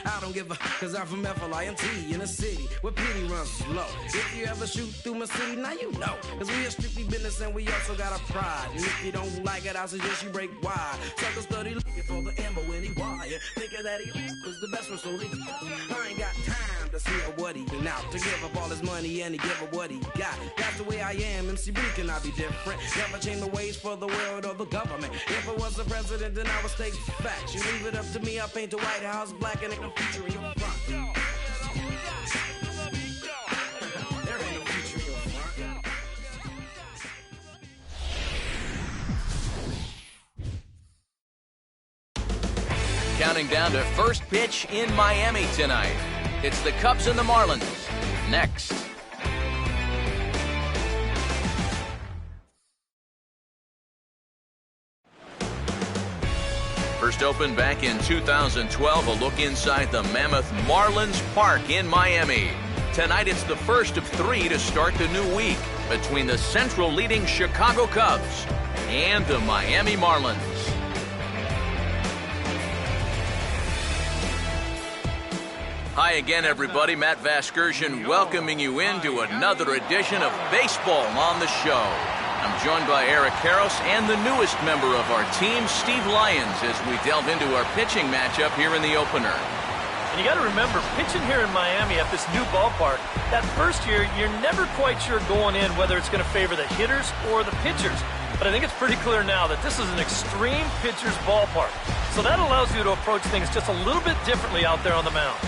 I don't give a, cause I'm from FLINT in a city where pity runs slow. If you ever shoot through my city, now you know. Cause we are strictly business and we also got a pride. And if you don't like it, I suggest you break wide. Sucker study looking for the ammo when he wire. Thinking that he was the best one, so he I ain't got time to see what he been out. To give up all his money and he give up what he got. That's the way I am, MC Bree cannot be different. Never change the ways for the world or the government. If I was the president, then I would state facts. You leave it up to me, I paint the White House black and it can feature in your front. There ain't no future in your front. Counting down to first pitch in Miami tonight. It's the Cubs and the Marlins. Next. First opened back in 2012, a look inside the Mammoth Marlins Park in Miami. Tonight it's the first of three to start the new week between the Central leading Chicago Cubs and the Miami Marlins. Hi again, everybody. Matt Vasgersian welcoming you into another edition of Baseball on the Show. I'm joined by Eric Karros and the newest member of our team, Steve Lyons, as we delve into our pitching matchup here in the opener. And you got to remember, pitching here in Miami at this new ballpark, that first year, you're never quite sure going in whether it's going to favor the hitters or the pitchers. But I think it's pretty clear now that this is an extreme pitcher's ballpark. So that allows you to approach things just a little bit differently out there on the mound.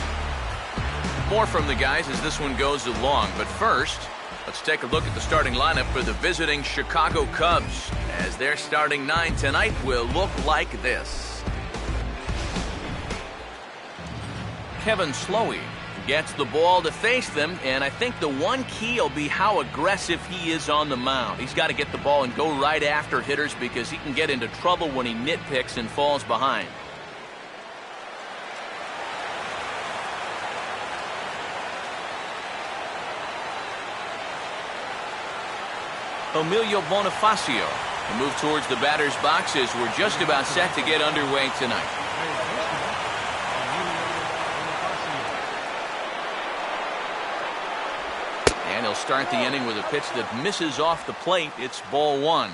More from the guys as this one goes along, but first, let's take a look at the starting lineup for the visiting Chicago Cubs, as their starting nine tonight will look like this. Kevin Slowey gets the ball to face them, and I think the one key will be how aggressive he is on the mound. He's got to get the ball and go right after hitters because he can get into trouble when he nitpicks and falls behind. Emilio Bonifacio will move towards the batter's boxes. We're just about set to get underway tonight. And he'll start the inning with a pitch that misses off the plate. It's ball one.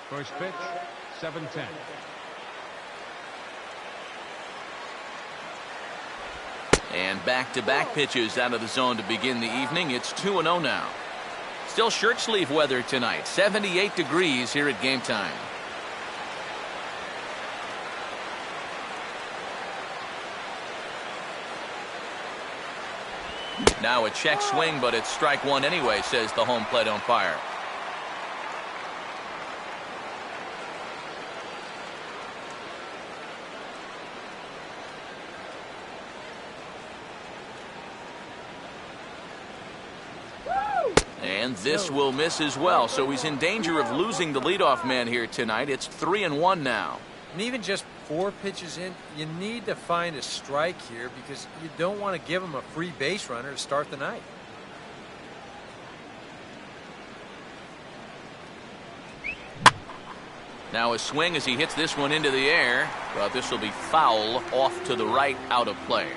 First pitch, 7-10. And back-to-back pitches out of the zone to begin the evening. It's 2-0 now. Still shirt sleeve weather tonight. 78 degrees here at game time. Now a check swing, but it's strike one anyway, says the home plate umpire. And this will miss as well, so he's in danger of losing the leadoff man here tonight. It's 3-1 now. And even just 4 pitches in, you need to find a strike here because you don't want to give him a free base runner to start the night. Now a swing as he hits this one into the air, but this will be foul off to the right, out of play.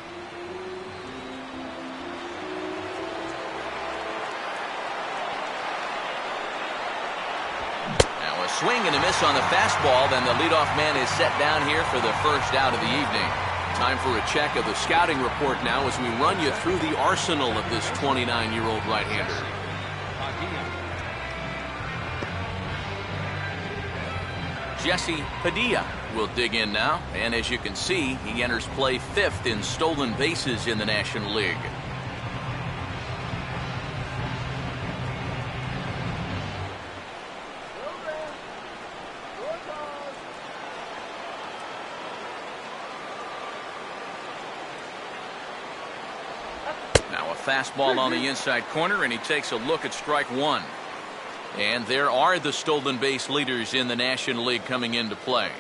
Swing and a miss on the fastball. Then the leadoff man is set down here for the first out of the evening. Time for a check of the scouting report now as we run you through the arsenal of this 29-year-old right-hander. Jesse Padilla will dig in now, and as you can see, he enters play 5th in stolen bases in the National League. Fastball on the inside corner, and he takes a look at strike one. And there are the stolen base leaders in the National League coming into play.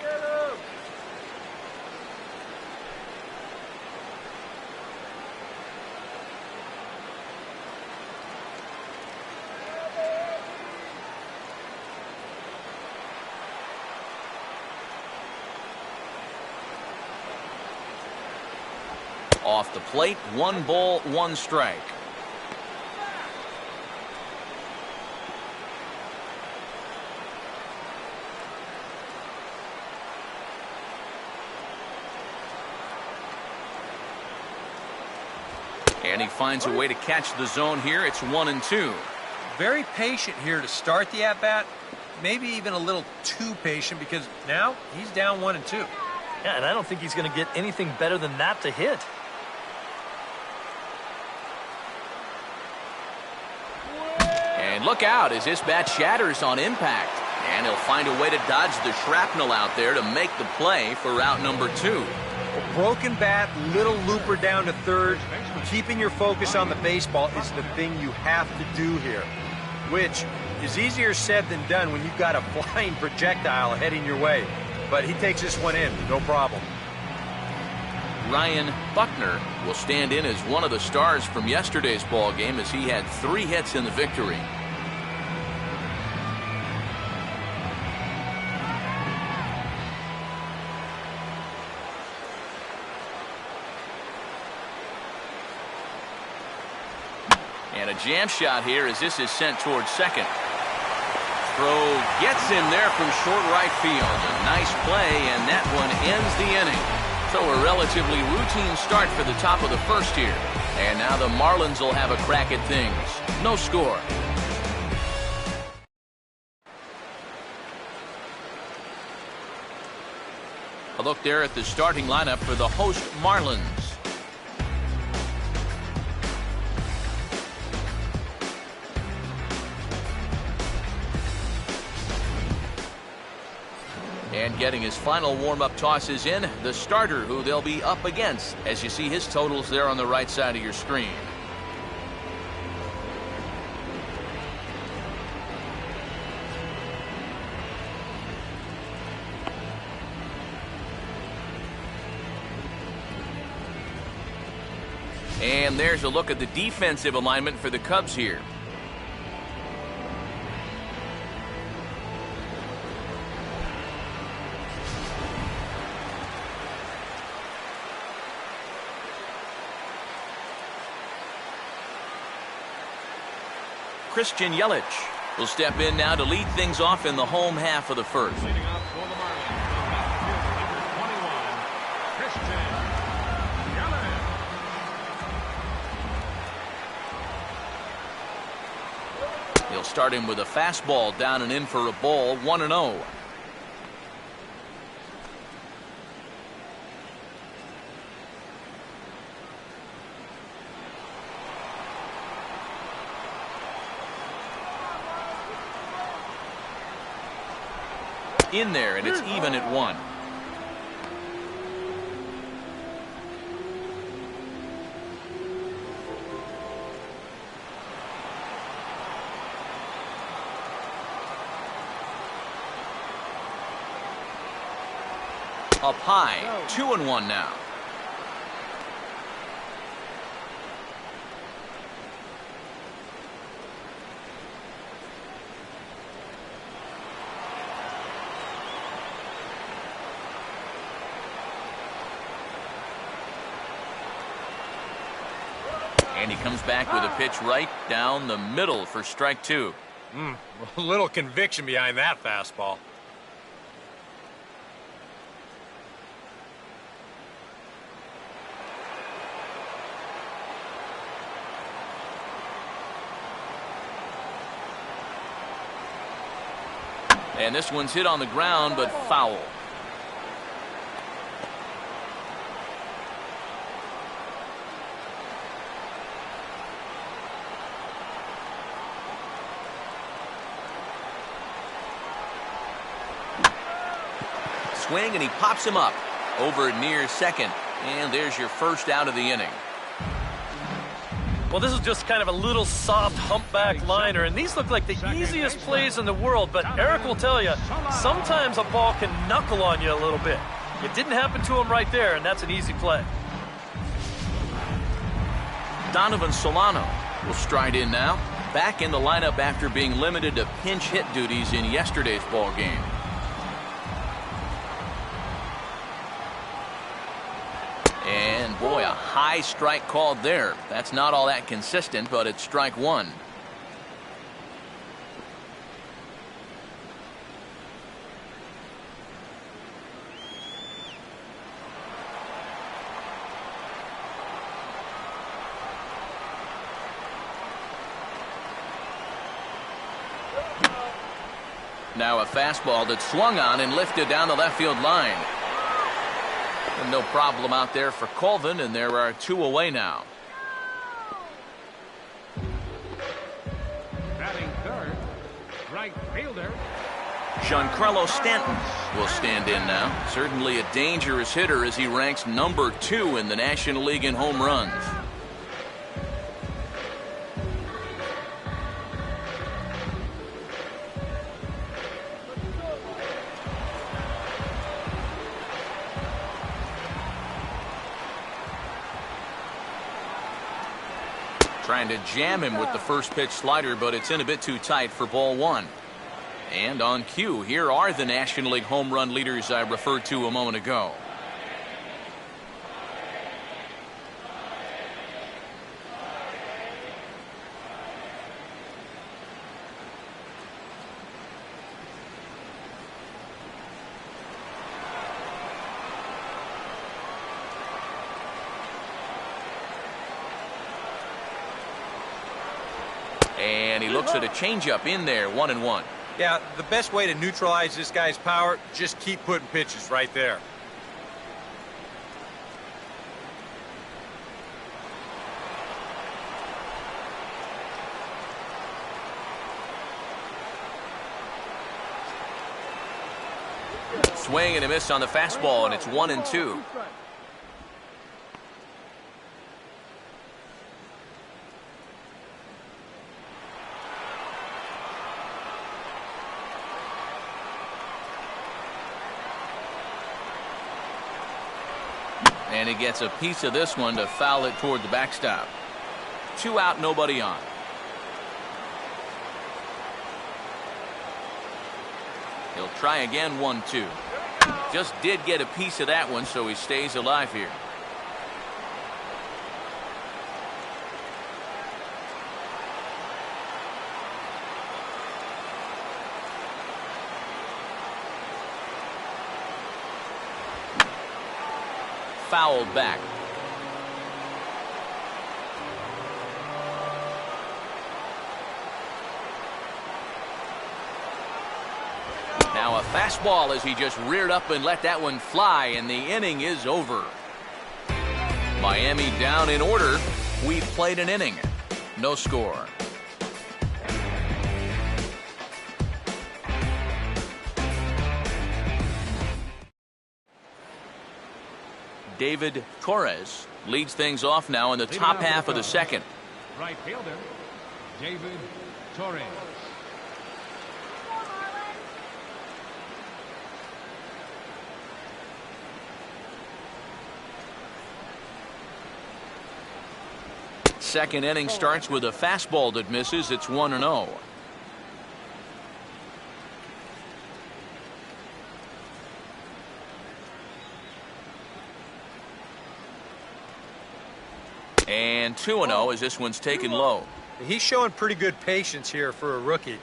Off the plate, 1 ball, 1 strike. And he finds a way to catch the zone here. It's 1-2. Very patient here to start the at-bat. Maybe even a little too patient because now he's down 1-2. Yeah, and I don't think he's going to get anything better than that to hit. And look out as this bat shatters on impact. And he'll find a way to dodge the shrapnel out there to make the play for out number 2. A broken bat, little looper down to third. Keeping your focus on the baseball is the thing you have to do here, which is easier said than done when you've got a flying projectile heading your way. But he takes this one in, no problem. Ryan Buckner will stand in as one of the stars from yesterday's ball game as he had 3 hits in the victory. And a jam shot here as this is sent towards second. Throw gets in there from short right field. A nice play, and that one ends the inning. So a relatively routine start for the top of the first here. And now the Marlins will have a crack at things. No score. A look there at the starting lineup for the host Marlins. And getting his final warm-up tosses in, the starter who they'll be up against, as you see his totals there on the right side of your screen. And there's a look at the defensive alignment for the Cubs here. Christian Yelich will step in now to lead things off in the home half of the first. Leading off for the Marlins, number 21, Christian Yelich. He'll start him with a fastball down and in for a ball, 1-0. In there, and it's even at 1. Up high, 2-1 now. And he comes back with a pitch right down the middle for strike 2. A little conviction behind that fastball. And this one's hit on the ground, but foul. Swing, and he pops him up over near second. And there's your first out of the inning. Well, this is just kind of a little soft humpback liner, and these look like the easiest plays in the world, but Eric will tell you, sometimes a ball can knuckle on you a little bit. It didn't happen to him right there, and that's an easy play. Donovan Solano will stride in now, back in the lineup after being limited to pinch hit duties in yesterday's ball game. And And boy, a high strike called there. That's not all that consistent, but it's strike one. Now a fastball that's swung on and lifted down the left field line. And no problem out there for Colvin, and there are two away now. Batting third, right fielder. Giancarlo Stanton will stand in now. Certainly a dangerous hitter as he ranks number 2 in the National League in home runs. Trying to jam him with the first pitch slider, but it's in a bit too tight for ball one. And on cue, here are the National League home run leaders I referred to a moment ago. And he looks at a changeup in there, 1-1. Yeah, the best way to neutralize this guy's power, just keep putting pitches right there. Swing and a miss on the fastball, and it's 1-2. And he gets a piece of this one to foul it toward the backstop. 2 out, nobody on. He'll try again, 1-2. Just did get a piece of that one, so he stays alive here. Fouled back. Now a fastball as he just reared up and let that one fly, and the inning is over. Miami down in order. We've played an inning. No score. David Torres leads things off now in the top half of the second. Right fielder, David Torres. Second inning starts with a fastball that misses. It's 1-0. And 2-0 as this one's taken low. He's showing pretty good patience here for a rookie.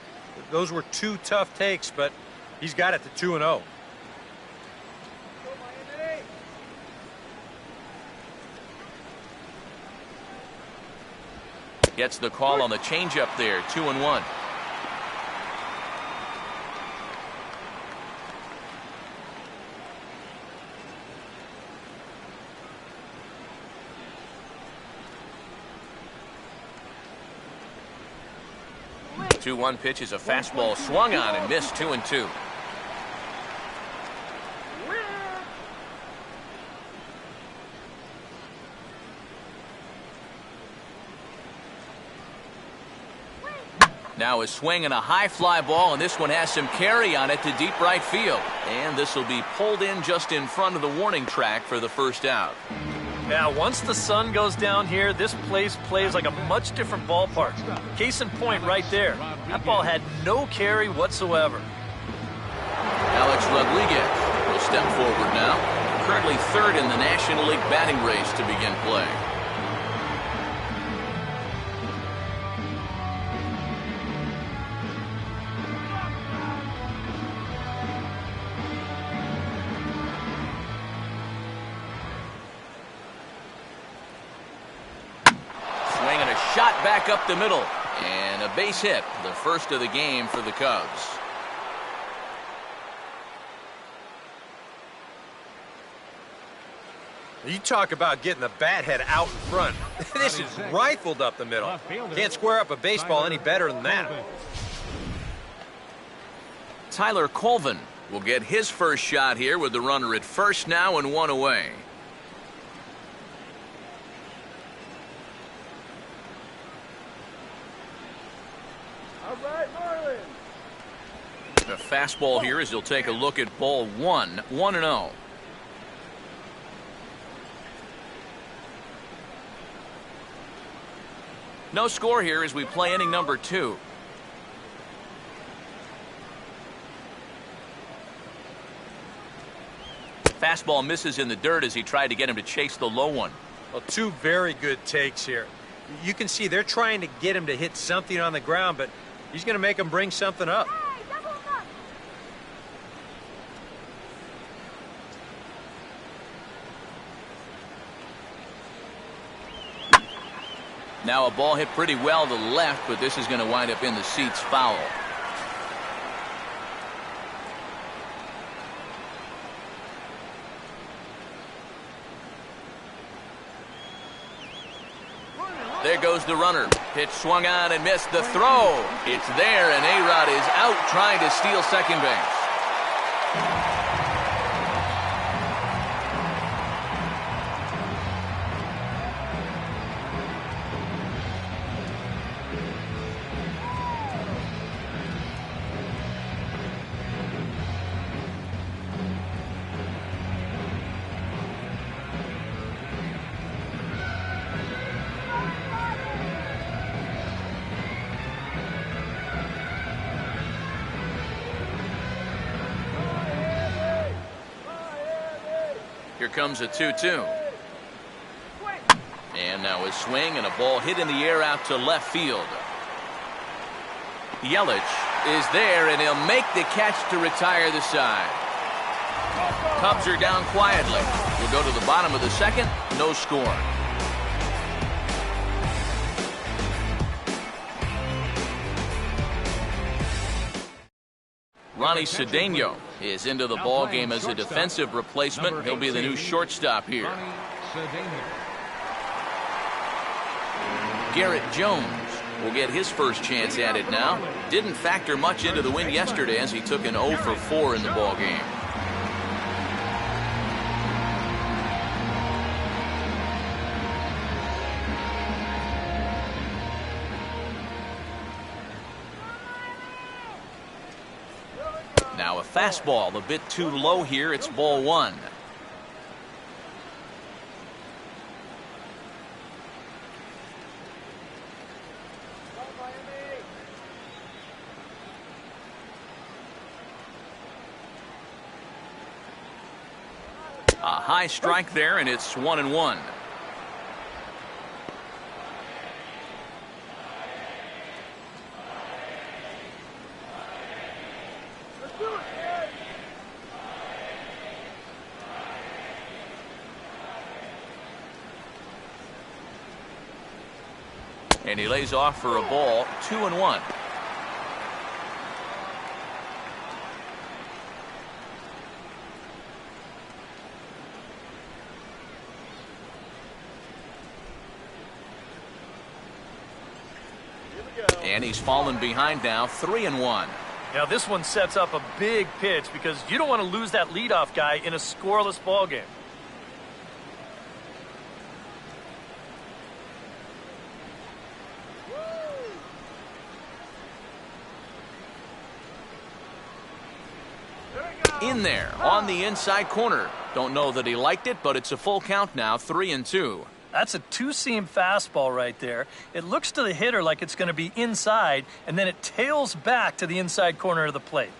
Those were 2 tough takes, but he's got it to 2-0. Gets the call on the changeup there, 2-1. The 2-1 pitch is a fastball swung on and missed, 2-2. Now a swing and a high fly ball, and this one has some carry on it to deep right field. And this will be pulled in just in front of the warning track for the first out. Now, once the sun goes down here, this place plays like a much different ballpark. Case in point right there. That ball had no carry whatsoever. Alex Rodriguez will step forward now. currently third in the National League batting race to begin play. Swinging a shot back up the middle. And a base hit, the first of the game for the Cubs. You talk about getting the bat head out in front. This is rifled up the middle. Can't square up a baseball any better than that. Tyler Colvin will get his first shot here with the runner at first now and one away. All right, Marlins. A fastball here as he'll take a look at ball one, 1-0. No score here as we play inning number 2. Fastball misses in the dirt as he tried to get him to chase the low one. Well, two very good takes here. You can see they're trying to get him to hit something on the ground, but he's going to make him bring something up. Now a ball hit pretty well to the left, but this is going to wind up in the seats foul. There goes the runner. Pitch swung on and missed. The throw. It's there, and A-Rod is out trying to steal second base. Here comes a 2-2. And now a swing and a ball hit in the air out to left field. Yelich is there, and he'll make the catch to retire the side. Cubs are down quietly. We'll go to the bottom of the second. No score. Ronnie Cedeno is into the ball game as a defensive replacement. He'll be the new shortstop here. Garrett Jones will get his first chance at it now. Didn't factor much into the win yesterday as he took an 0 for 4 in the ball game. Now a fastball a bit too low here. It's ball 1. A high strike there, and it's 1-1. And he lays off for a ball, 2-1. And he's fallen behind now, 3-1. Now this one sets up a big pitch because you don't want to lose that leadoff guy in a scoreless ball game. In there on the inside corner. Don't know that he liked it, but it's a full count now, 3-2. That's a two-seam fastball right there. It looks to the hitter like it's going to be inside, and then it tails back to the inside corner of the plate.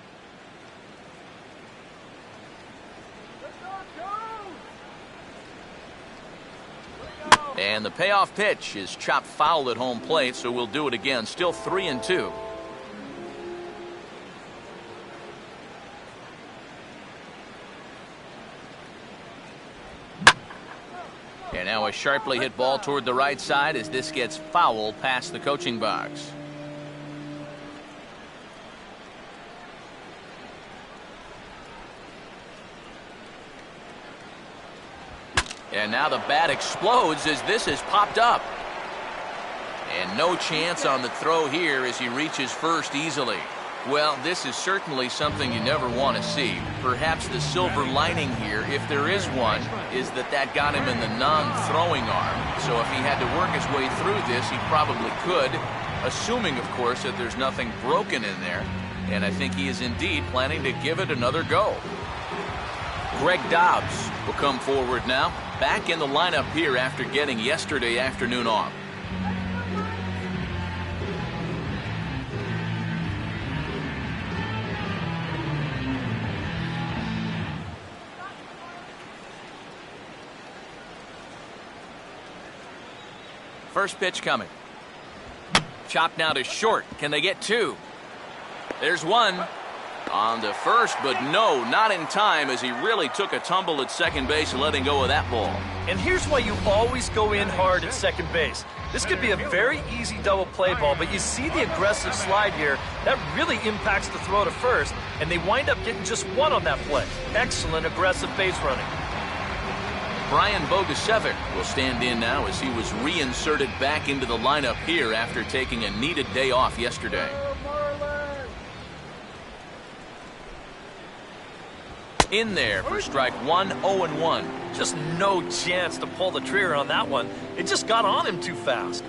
And the payoff pitch is chopped foul at home plate, so we'll do it again. Still 3-2. And now a sharply hit ball toward the right side as this gets foul past the coaching box. And now the bat explodes as this has popped up. And no chance on the throw here as he reaches first easily. Well, this is certainly something you never want to see. Perhaps the silver lining here, if there is one, is that got him in the non-throwing arm. So if he had to work his way through this, he probably could, assuming, of course, that there's nothing broken in there. And I think he is indeed planning to give it another go. Greg Dobbs will come forward now, back in the lineup here after getting yesterday afternoon off. First pitch coming. Chopped now to short. Can they get two? There's one. On to first, but no, not in time as he really took a tumble at second base, letting go of that ball. And here's why you always go in hard at second base. This could be a very easy double play ball, but you see the aggressive slide here. That really impacts the throw to first, and they wind up getting just one on that play. Excellent aggressive base running. Brian Bogusevic will stand in now as he was reinserted back into the lineup here after taking a needed day off yesterday. In there for strike one, 0-1. Just no chance to pull the trigger on that one. It just got on him too fast.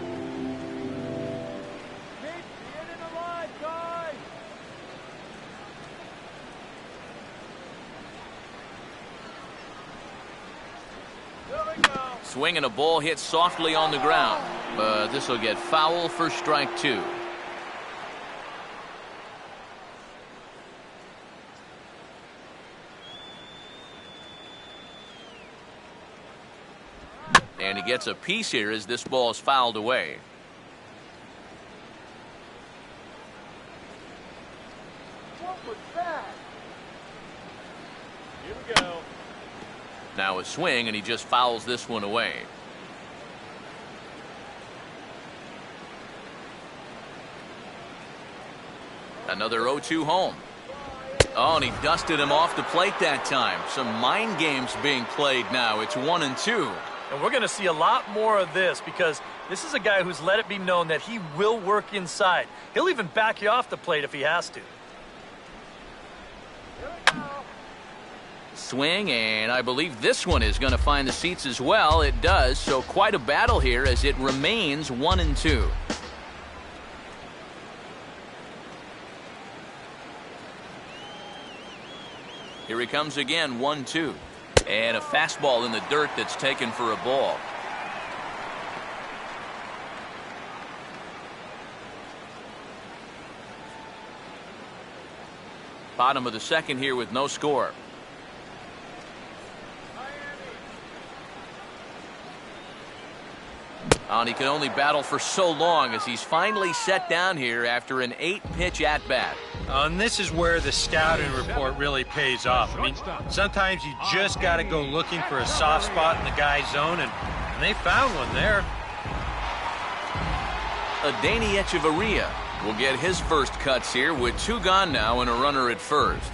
Swinging a ball hit softly on the ground, but this will get foul for strike two. And he gets a piece here as this ball is fouled away. What was that? Here we go. Now a swing, and he just fouls this one away. Another 0-2 home. Oh, and he dusted him off the plate that time. Some mind games being played now. It's 1-2. And we're going to see a lot more of this because this is a guy who's let it be known that he will work inside. He'll even back you off the plate if he has to. Swing, and I believe this one is going to find the seats as well. It does, so quite a battle here as it remains 1-2. Here he comes again, 1-2. And a fastball in the dirt that's taken for a ball. Bottom of the second here with no score. And he can only battle for so long as he's finally set down here after an 8-pitch at-bat. And this is where the scouting report really pays off. I mean, sometimes you just got to go looking for a soft spot in the guy's zone, and they found one there. Adeiny Echeverria will get his first cuts here with 2 gone now and a runner at first.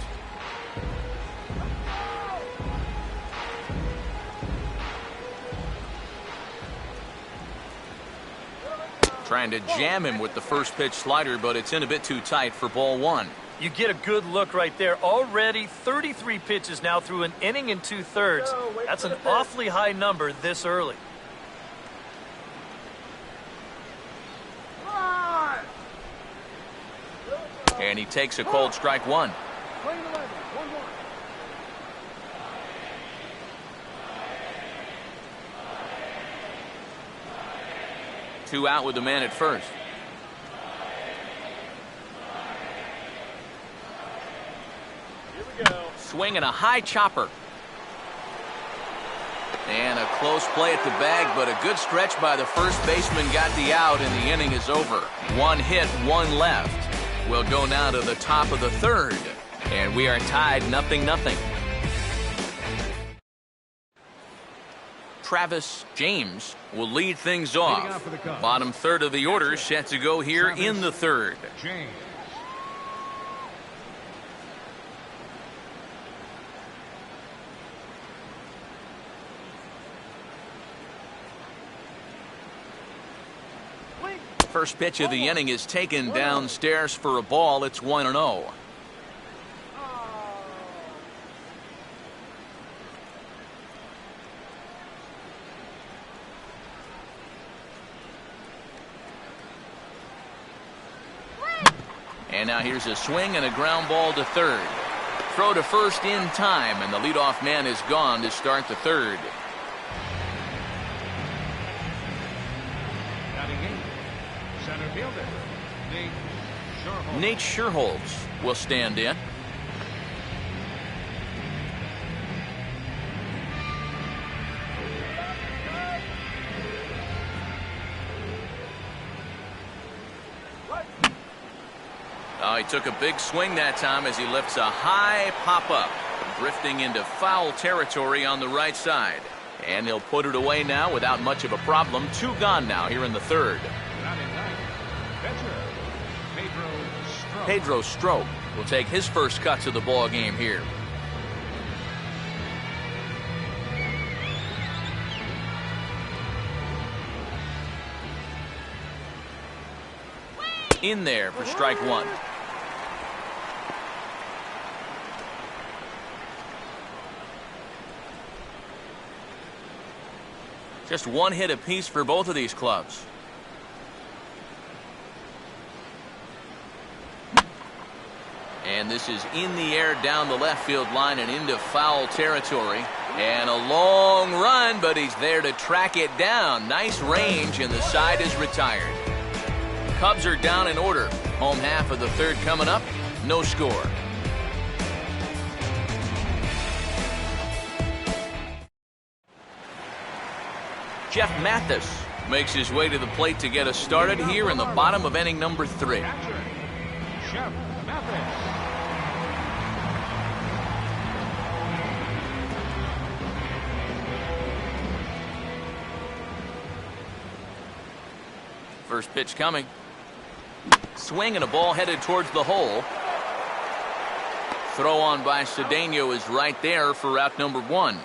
Trying to jam him with the first pitch slider, but it's in a bit too tight for ball 1. You get a good look right there. Already 33 pitches now through an inning and 2/3. That's an awfully high number this early. And he takes a cold strike 1. 1-1. 2 out with the man at first. Here we go. Swinging a high chopper. And a close play at the bag, but a good stretch by the first baseman got the out, and the inning is over. One hit, one left. We'll go now to the top of the third, and we are tied 0-0. Travis James will lead things off. Bottom third of the order set to go here in the third. James. First pitch of the inning is taken downstairs for a ball. It's 1-0. And now here's a swing and a ground ball to third. Throw to first in time, and the leadoff man is gone to start the third. Center fielder, Nate Scherholz will stand in. Oh, he took a big swing that time as he lifts a high pop-up, drifting into foul territory on the right side. And he'll put it away now without much of a problem. Two gone now here in the third. Pedro Strop will take his first cut to the ball game here. In there for strike one. Just one hit apiece for both of these clubs. And this is in the air down the left field line and into foul territory. And a long run, but he's there to track it down. Nice range, and the side is retired. Cubs are down in order. Home half of the third coming up. No score. Jeff Mathis makes his way to the plate to get us started here in the bottom of inning number 3. Jeff Mathis. First pitch coming. Swing and a ball headed towards the hole. Throw on by Cedeno is right there for out number 1.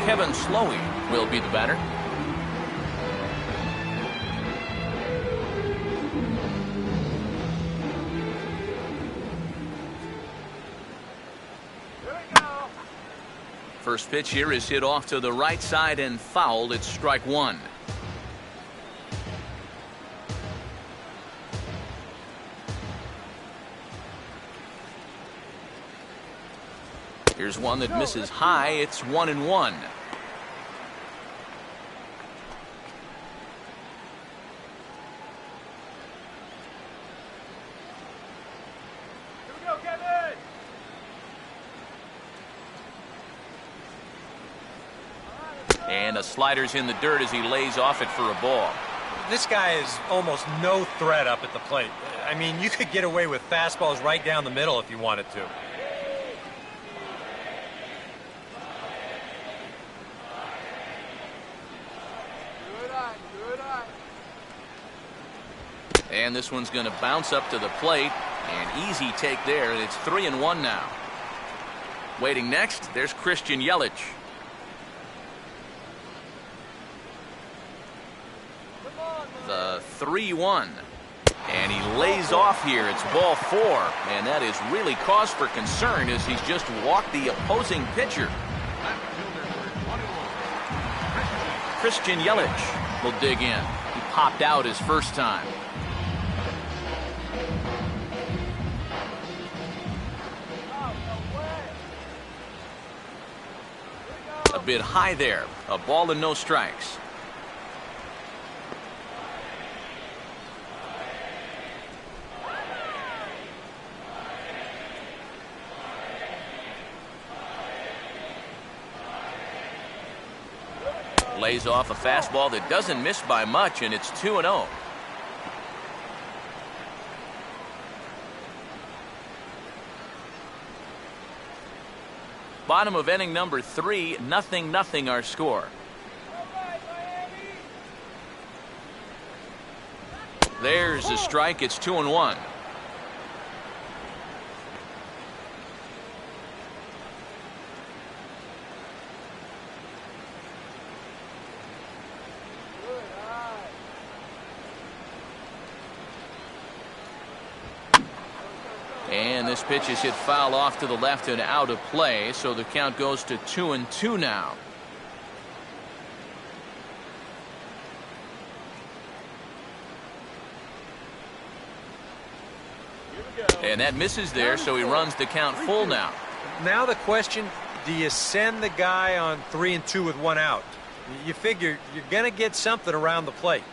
Kevin Slowey will be the batter. First pitch here is hit off to the right side and fouled. It's strike one. Here's one that misses high. It's 1-1. And a slider's in the dirt as he lays off it for a ball. This guy is almost no threat up at the plate. I mean, you could get away with fastballs right down the middle if you wanted to. And this one's going to bounce up to the plate. An easy take there. It's 3-1 now. Waiting next, there's Christian Yelich. The 3-1. And he lays off here. It's ball 4. And that is really cause for concern as he's just walked the opposing pitcher. Christian Yelich will dig in. He popped out his first time. A bit high there. A ball and no strikes. Lays off a fastball that doesn't miss by much, and it's 2-0. Bottom of inning number 3, 0-0 our score. There's a strike. It's 2-1. And this pitch is hit foul off to the left and out of play, so the count goes to 2-2 now. And that misses there, so he runs the count full now. Now the question, do you send the guy on 3-2 with 1 out? You figure you're going to get something around the plate.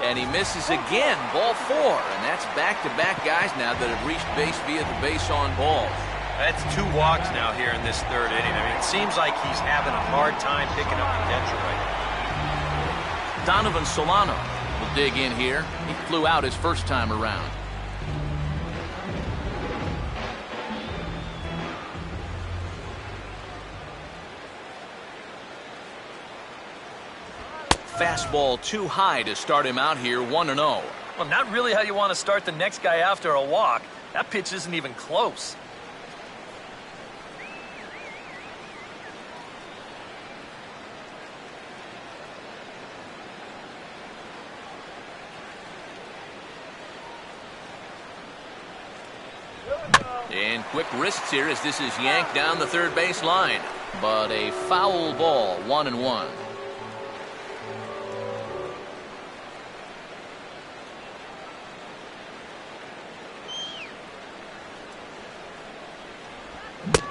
And he misses again, ball 4. And that's back-to-back guys now that have reached base via the base on balls. That's 2 walks now here in this 3rd inning. I mean, it seems like he's having a hard time picking up potential right now. Donovan Solano will dig in here. He flew out his first time around. Fastball too high to start him out here, 1-0. Well, not really how you want to start the next guy after a walk. That pitch isn't even close. And quick wrists here as this is yanked down the third base line. But a foul ball, 1-1.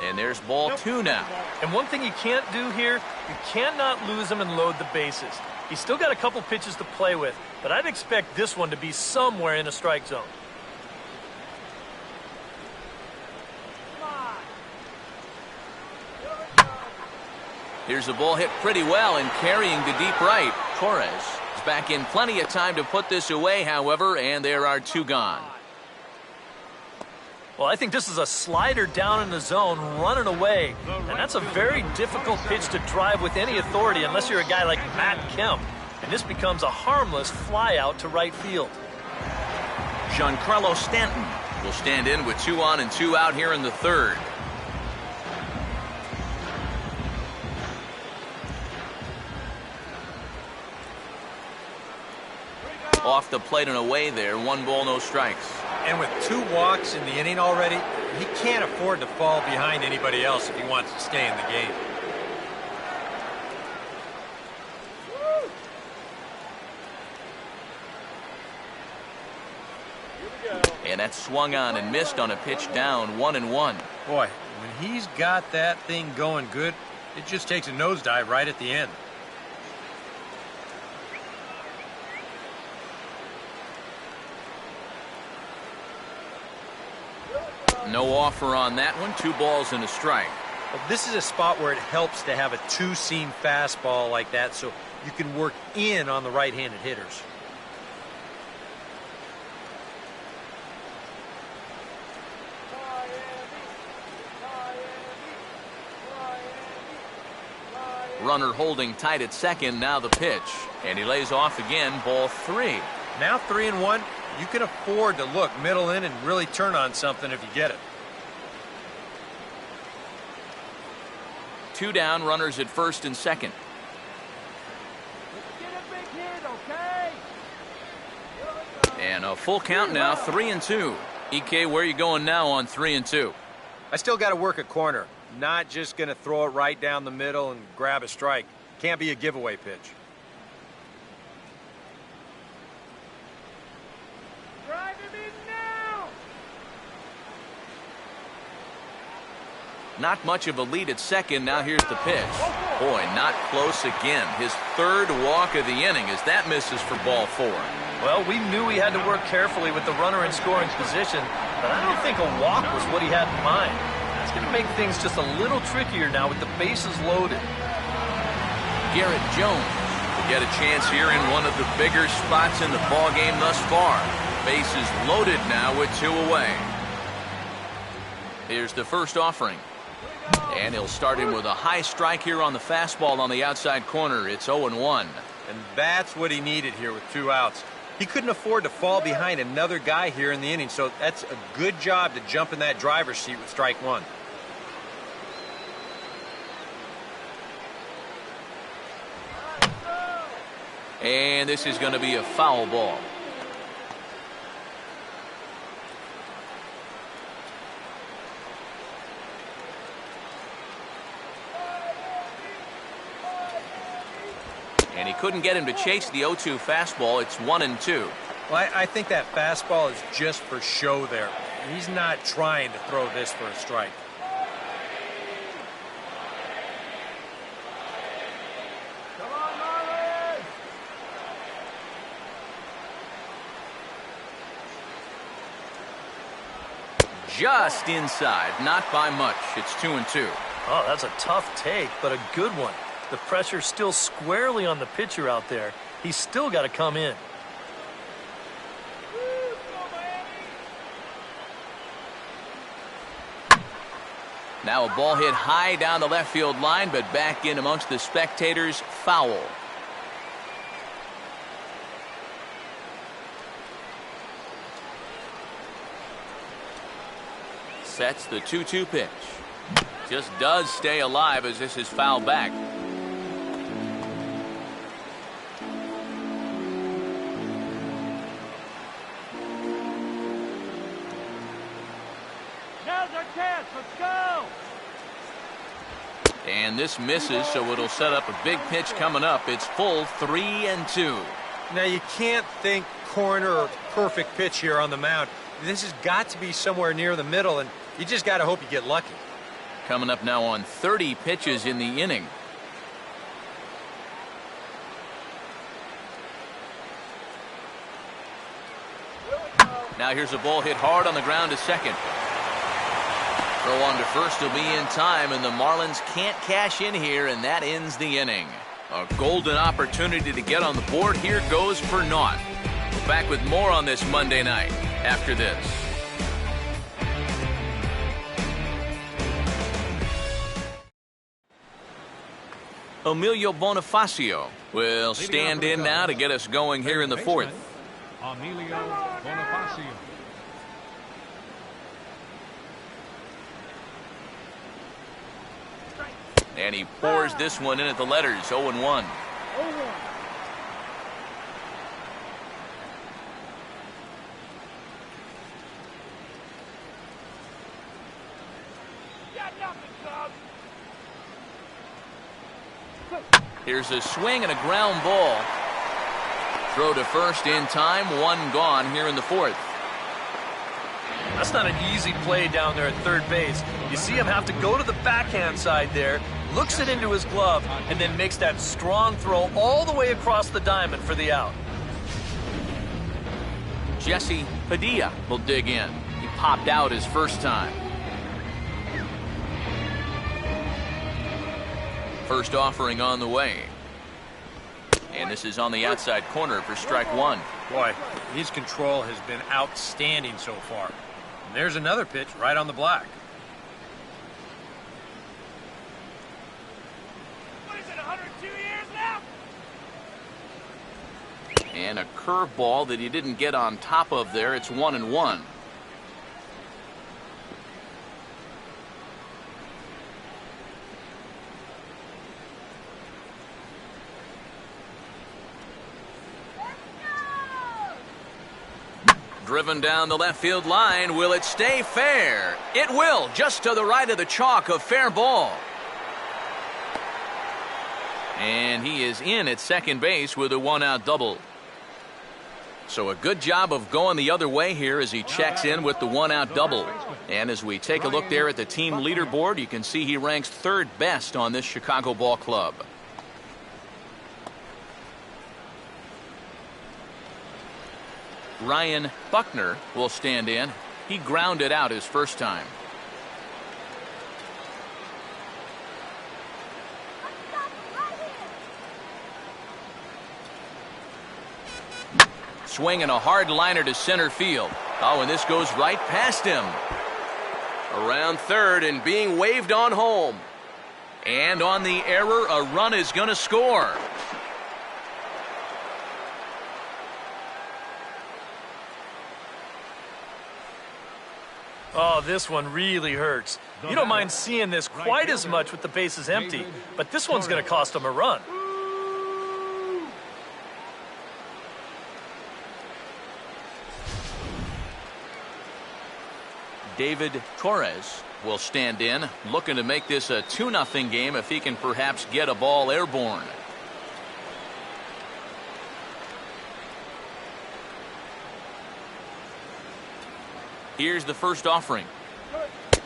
And there's ball 2 now. And one thing you can't do here, you cannot lose him and load the bases. He's still got a couple pitches to play with, but I'd expect this one to be somewhere in a strike zone. Here's a ball hit pretty well and carrying to deep right. Torres is back in plenty of time to put this away, however, and there are 2 gone. Well, I think this is a slider down in the zone, running away. And that's a very difficult pitch to drive with any authority unless you're a guy like Matt Kemp. And this becomes a harmless fly out to right field. Giancarlo Stanton will stand in with 2 on and 2 out here in the 3rd. Off the plate and away there, 1 ball, no strikes. And with 2 walks in the inning already, he can't afford to fall behind anybody else if he wants to stay in the game. And that's swung on and missed on a pitch down, 1-1. Boy, when he's got that thing going good, it just takes a nosedive right at the end. No offer on that one. 2 balls and a strike. Well, this is a spot where it helps to have a 2-seam fastball like that so you can work in on the right-handed hitters. Runner holding tight at second. Now the pitch. And he lays off again. Ball 3. Now 3-1. You can afford to look middle in and really turn on something if you get it. 2 down, runners at first and second. Get a big hit, okay? And a full count now, 3-2. EK, where are you going now on 3-2? I still got to work a corner. Not just going to throw it right down the middle and grab a strike. Can't be a giveaway pitch. Drive him in now! Not much of a lead at second. Now here's the pitch. Boy, not close again. His 3rd walk of the inning as that misses for ball 4. Well, we knew he had to work carefully with the runner in scoring position. but I don't think a walk was what he had in mind. That's going to make things just a little trickier now with the bases loaded. Garrett Jones will get a chance here in one of the bigger spots in the ballgame thus far. Bases loaded now with 2 away. Here's the first offering. And he'll start him with a high strike here on the fastball on the outside corner. It's 0-1. And that's what he needed here with 2 outs. He couldn't afford to fall behind another guy here in the inning, so that's a good job to jump in that driver's seat with strike 1. And this is going to be a foul ball. And he couldn't get him to chase the 0-2 fastball. It's 1-2. Well, I think that fastball is just for show there. He's not trying to throw this for a strike. Come on, Marlins! Just inside, not by much. It's 2-2. Oh, that's a tough take, but a good one. The pressure's still squarely on the pitcher out there. He's still got to come in. Now a ball hit high down the left field line, but back in amongst the spectators. Foul. Sets the 2-2 pitch. Just does stay alive as this is fouled back. Now's our chance. Let's go. And this misses, so it'll set up a big pitch coming up. It's full 3-2. Now, you can't think corner or perfect pitch here on the mound. This has got to be somewhere near the middle, and you just got to hope you get lucky. Coming up now on 30 pitches in the inning. Now here's a ball hit hard on the ground to second. Throw on to first will be in time, and the Marlins can't cash in here, and that ends the inning. A golden opportunity to get on the board here goes for naught. Back with more on this Monday night after this. Emilio Bonifacio will stand in now to get us going here in the fourth. Emilio Bonifacio. And he pours this one in at the letters, 0-1. Here's a swing and a ground ball. Throw to first in time, 1 gone here in the fourth. That's not an easy play down there at third base. You see him have to go to the backhand side there, looks it into his glove, and then makes that strong throw all the way across the diamond for the out. Jesse Padilla will dig in. He popped out his first time. First offering on the way. And this is on the outside corner for strike 1. Boy, his control has been outstanding so far. And there's another pitch right on the black. What is it, 102 years now? And a curveball that he didn't get on top of there. It's 1-1. Driven down the left field line. Will it stay fair? It will, just to the right of the chalk, a fair ball. And he is in at second base with a 1-out double. So a good job of going the other way here as he checks in with the 1-out double. And as we take a look there at the team leaderboard, you can see he ranks third best on this Chicago ball club. Ryan Buckner will stand in. He grounded out his first time. Swinging a hard liner to center field. Oh, and this goes right past him. Around third and being waved on home. And on the error, a run is going to score. Oh, this one really hurts. You don't mind seeing this quite as much with the bases empty, but this one's going to cost him a run. David Torres will stand in, looking to make this a 2-0 game if he can perhaps get a ball airborne. Here's the first offering.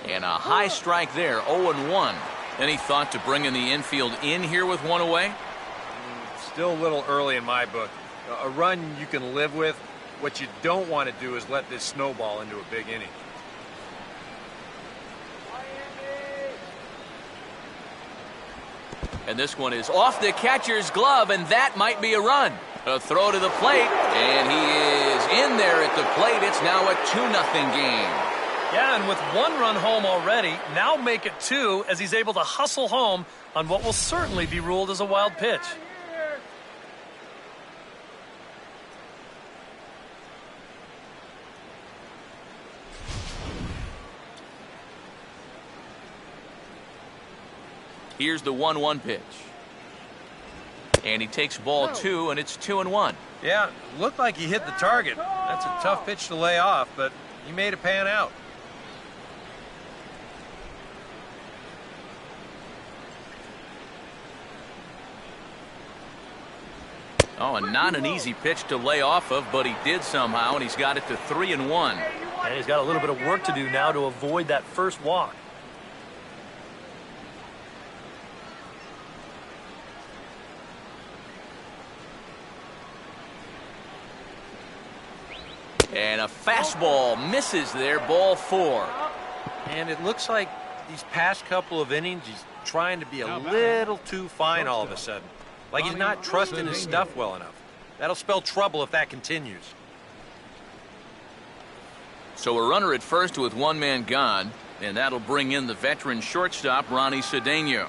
And a high strike there, 0-1. Any thought to bringing the infield in here with one away? Still a little early in my book. A run you can live with. What you don't want to do is let this snowball into a big inning. And this one is off the catcher's glove, and that might be a run. A throw to the plate, and he is in there at the plate. It's now a 2-0 game. Yeah, and with one run home already, now make it 2 as he's able to hustle home on what will certainly be ruled as a wild pitch. Here's the 1-1 pitch. And he takes ball 2, and it's 2-1. Yeah, looked like he hit the target. That's a tough pitch to lay off, but he made it pan out. Oh, and not an easy pitch to lay off of, but he did somehow, and he's got it to 3-1. And he's got a little bit of work to do now to avoid that first walk. And a fastball misses there, ball 4. And it looks like these past couple of innings, he's trying to be a little too fine all of a sudden. Like he's not trusting his stuff well enough. That'll spell trouble if that continues. So a runner at first with one man gone, and that'll bring in the veteran shortstop, Ronnie Cedeno.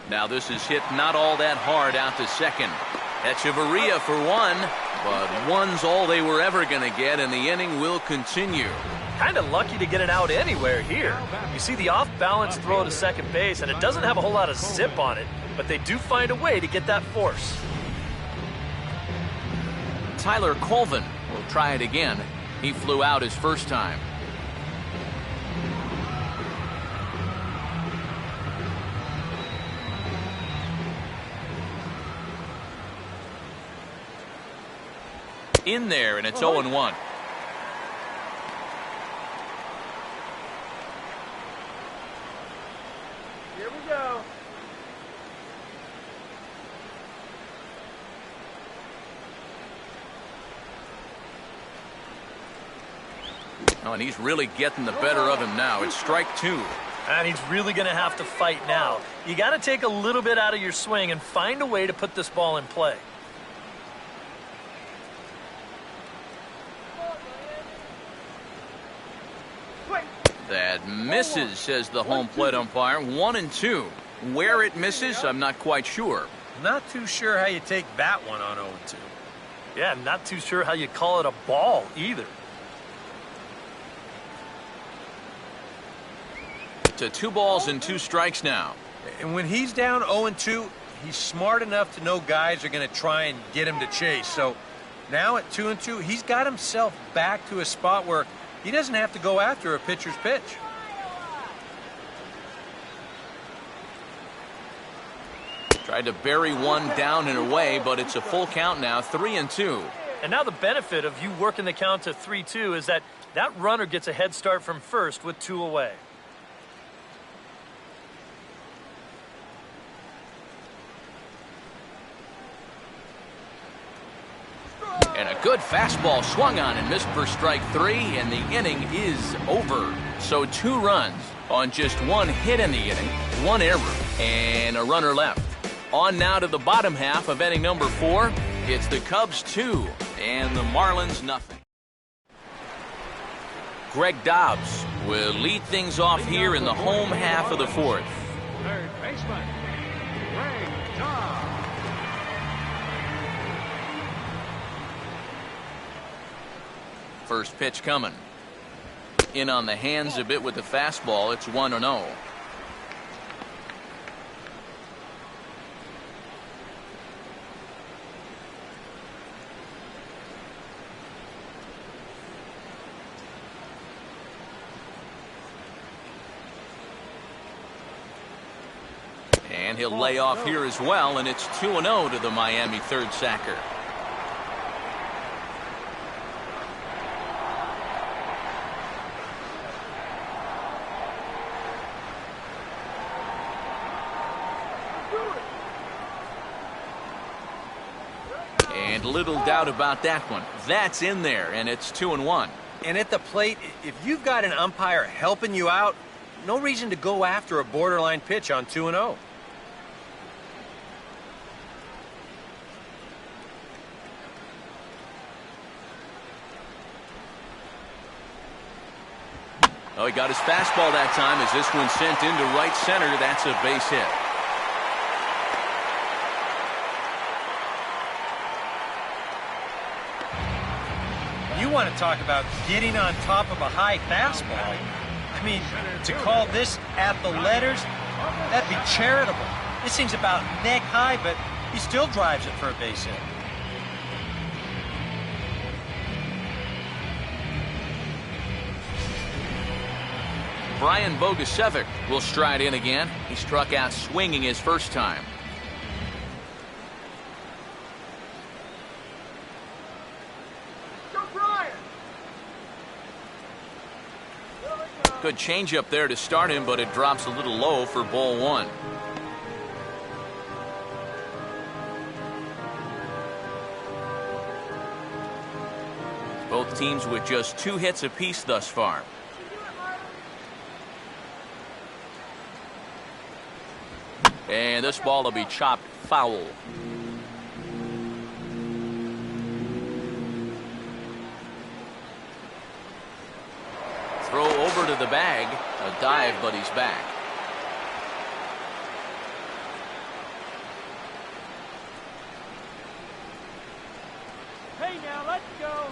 Now this is hit not all that hard out to second. Echeverria for one, but one's all they were ever going to get, and the inning will continue. Kind of lucky to get it out anywhere here. You see the off-balance throw to second base, and it doesn't have a whole lot of zip on it, but they do find a way to get that force. Tyler Colvin will try it again. He flew out his first time. In there, and it's 0-1. Here we go. Oh, and he's really getting the better of him now. It's strike 2. And he's really going to have to fight now. You got to take a little bit out of your swing and find a way to put this ball in play. That misses, says the home plate umpire. 1-2. Where it misses, I'm not quite sure. Not too sure how you take that one on 0-2. Yeah, I'm not too sure how you call it a ball either. To 2 balls and 2 strikes now. And when he's down 0-2, he's smart enough to know guys are going to try and get him to chase. So now at 2-2, he's got himself back to a spot where he doesn't have to go after a pitcher's pitch. Tried to bury one down and away, but it's a full count now, 3-2. And now the benefit of you working the count to 3-2 is that that runner gets a head start from first with 2 away. Good fastball swung on and missed for strike 3, and the inning is over. So 2 runs on just 1 hit in the inning, 1 error, and a runner left. On now to the bottom half of inning number 4. It's the Cubs 2 and the Marlins nothing. Greg Dobbs will lead things off here in the home half of the 4th. Third baseman, Greg Dobbs. First pitch coming. In on the hands a bit with the fastball. It's 1-0. And he'll lay off here as well, and it's 2-0 to the Miami third sacker. And little doubt about that one. That's in there, and it's 2-1. And at the plate, if you've got an umpire helping you out, no reason to go after a borderline pitch on 2-0. Oh, he got his fastball that time as this one sent into right center. That's a base hit. You want to talk about getting on top of a high fastball. I mean, to call this at the letters, that'd be charitable. This thing's about neck high, but he still drives it for a base hit. Brian Bogusevic will stride in again. He struck out swinging his first time. Good changeup there to start him, but it drops a little low for ball 1. Both teams with just 2 hits apiece thus far. And this ball will be chopped foul. Throw over to the bag. A dive, but he's back. Hey, now let's go.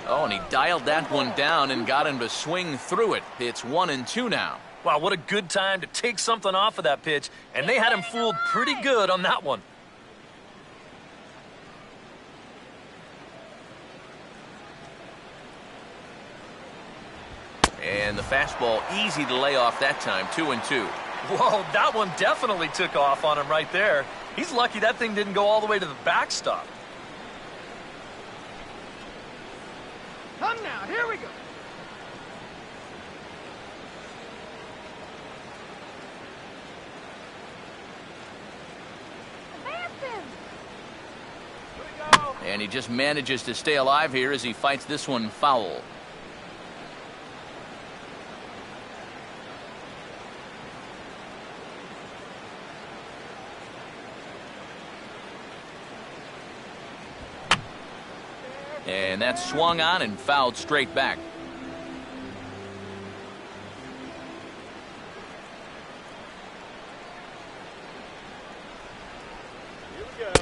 Oh, and he dialed that one down and got him to swing through it. It's 1-2 now. Wow, what a good time to take something off of that pitch, and they had him fooled pretty good on that one. And the fastball easy to lay off that time, 2-2. Whoa, that one definitely took off on him right there. He's lucky that thing didn't go all the way to the backstop. Come now, here we go. And he just manages to stay alive here as he fights this one foul. And that's swung on and fouled straight back.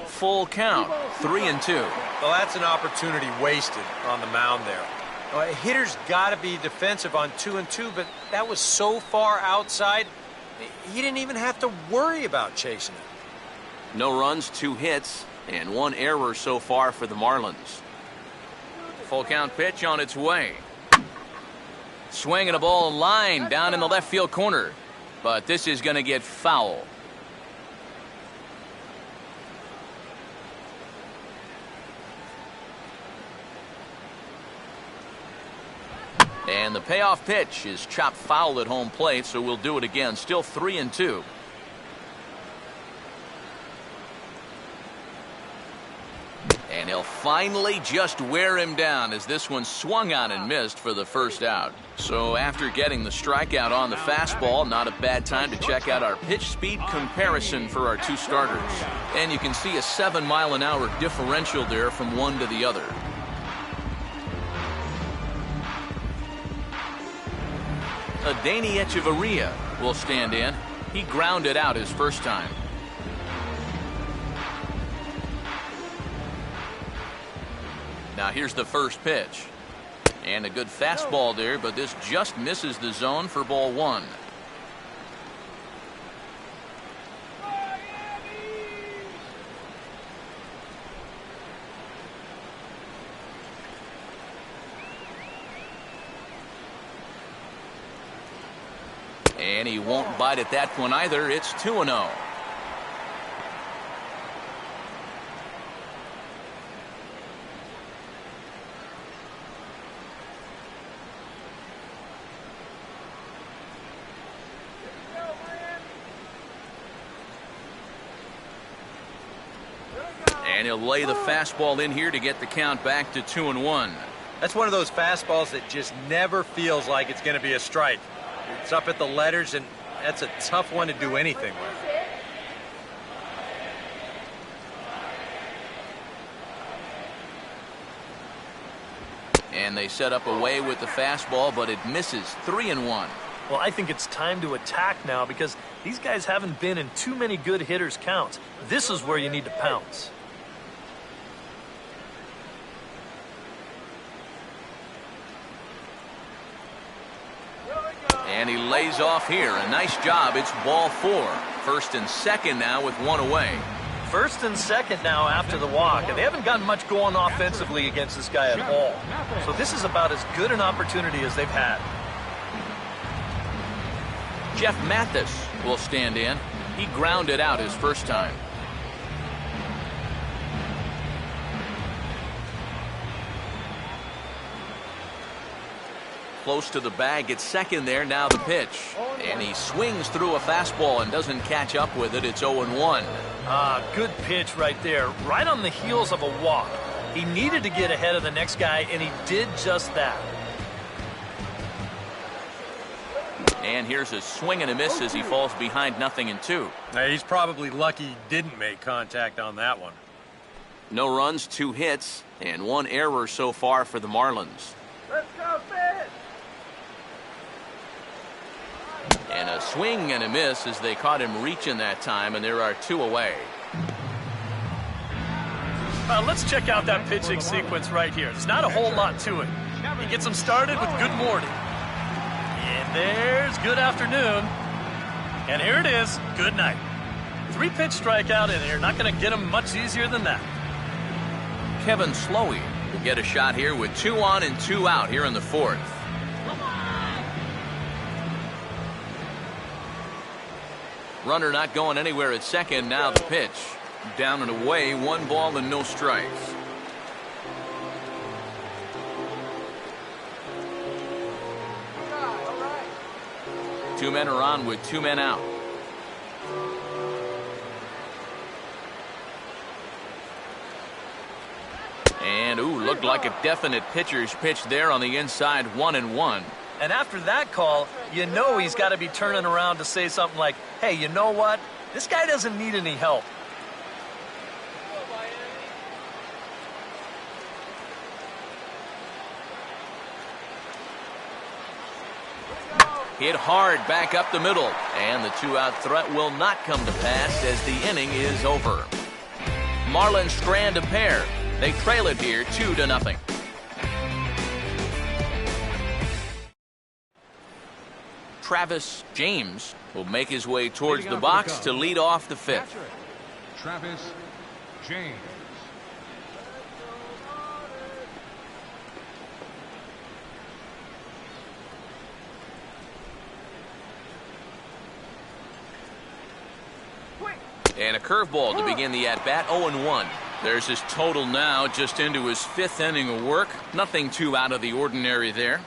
Full count, 3-2. Well, that's an opportunity wasted on the mound there. A hitter's got to be defensive on 2-2, but that was so far outside, he didn't even have to worry about chasing it. No runs, 2 hits, and 1 error so far for the Marlins. Full count pitch on its way. Swinging a ball line down in the left field corner, but this is going to get foul. And the payoff pitch is chopped foul at home plate, so we'll do it again. Still 3-2. And he'll finally just wear him down as this one swung on and missed for the first out. So after getting the strikeout on the fastball, not a bad time to check out our pitch speed comparison for our two starters. And you can see a 7-mile-an-hour differential there from one to the other. Padillajessie-JP will stand in. He grounded out his first time. Now here's the first pitch. And a good fastball there, but this just misses the zone for ball one. And he won't bite at that one either. It's 2-0. And he'll lay the fastball in here to get the count back to 2-1. That's one of those fastballs that just never feels like it's going to be a strike. It's up at the letters, and that's a tough one to do anything with. And they set up away with the fastball, but it misses. 3-1. Well, I think it's time to attack now because these guys haven't been in too many good hitters' counts. This is where you need to pounce. And he lays off here. A nice job. It's ball 4. First and second now with one away. First and second now after the walk, and they haven't gotten much going offensively against this guy at all. So this is about as good an opportunity as they've had. Jeff Mathis will stand in. He grounded out his first time. Close to the bag at second there. Now the pitch. And he swings through a fastball and doesn't catch up with it. It's 0-1. Good pitch right there. Right on the heels of a walk. He needed to get ahead of the next guy, and he did just that. And here's a swing and a miss as he falls behind 0-2. He's probably lucky he didn't make contact on that one. No runs, 2 hits, and 1 error so far for the Marlins. Let's go, Fitz! And a swing and a miss as they caught him reaching that time, and there are 2 away. Let's check out that pitching sequence right here. There's not a whole lot to it. He gets them started with good morning. And there's good afternoon. And here it is, good night. 3-pitch strikeout, and you're not going to get him much easier than that. Kevin Slowey will get a shot here with 2 on and 2 out here in the 4th. Runner not going anywhere at second. Now the pitch. Down and away, 1 ball and no strikes. Two men are on with 2 men out. And looked like a definite pitcher's pitch there on the inside. 1-1. And after that call, you know he's got to be turning around to say something like, hey, you know what? This guy doesn't need any help. Hit hard back up the middle. And the 2-out threat will not come to pass as the inning is over. Marlins strand a pair. They trail it here 2-0. Travis James will make his way towards the box to lead off the 5th. Travis James. And a curveball to begin the at-bat. 0-1. There's his total now, just into his 5th inning of work. Nothing too out of the ordinary there.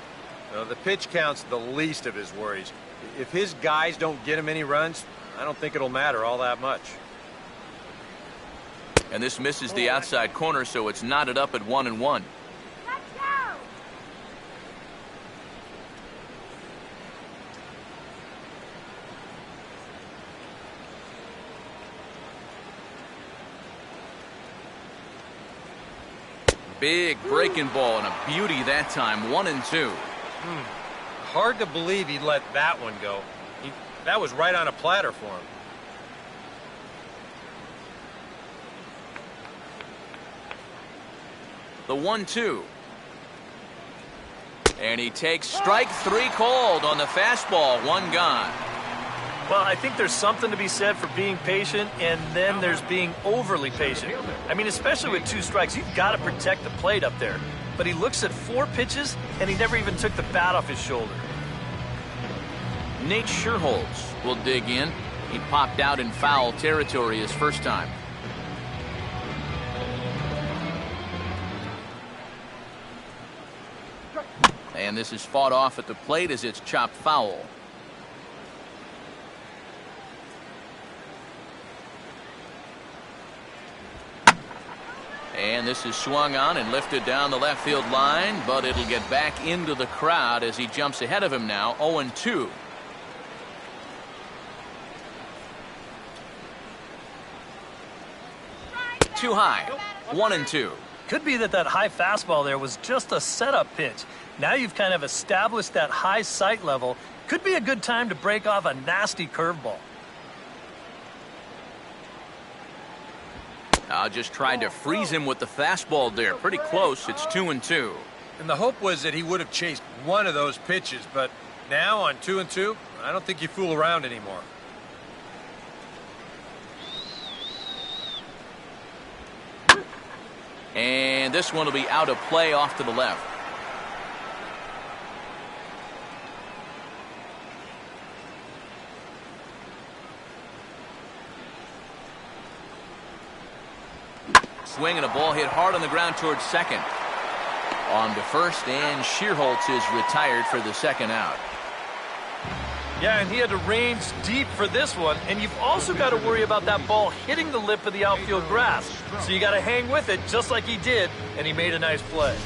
The pitch count's the least of his worries. If his guys don't get him any runs, I don't think it'll matter all that much. And this misses the outside corner, so it's knotted up at 1-1. Big breaking ball and a beauty that time. 1-2. Hard to believe he let that one go. That was right on a platter for him. The 1-2. And he takes strike 3 called on the fastball. 1 gone. Well, I think there's something to be said for being patient, and then there's being overly patient. I mean, especially with 2 strikes, you've got to protect the plate up there. But he looks at 4 pitches, and he never even took the bat off his shoulder. Nate Scherholtz will dig in. He popped out in foul territory his first time. And this is fought off at the plate as it's chopped foul. And this is swung on and lifted down the left field line, but it'll get back into the crowd as he jumps ahead of him now. 0-2. Too high. 1-2. Could be that high fastball there was just a setup pitch. Now you've kind of established that high sight level. Could be a good time to break off a nasty curveball. Just tried to freeze him with the fastball there. Pretty close. It's 2-2. And the hope was that he would have chased one of those pitches, but now on 2-2, I don't think you fool around anymore. And this one will be out of play off to the left. Swing and a ball hit hard on the ground towards second. On to first, and Scherholtz is retired for the second out. Yeah, and he had to range deep for this one, and you've also got to worry about that ball hitting the lip of the outfield grass. So you got to hang with it just like he did, and he made a nice play.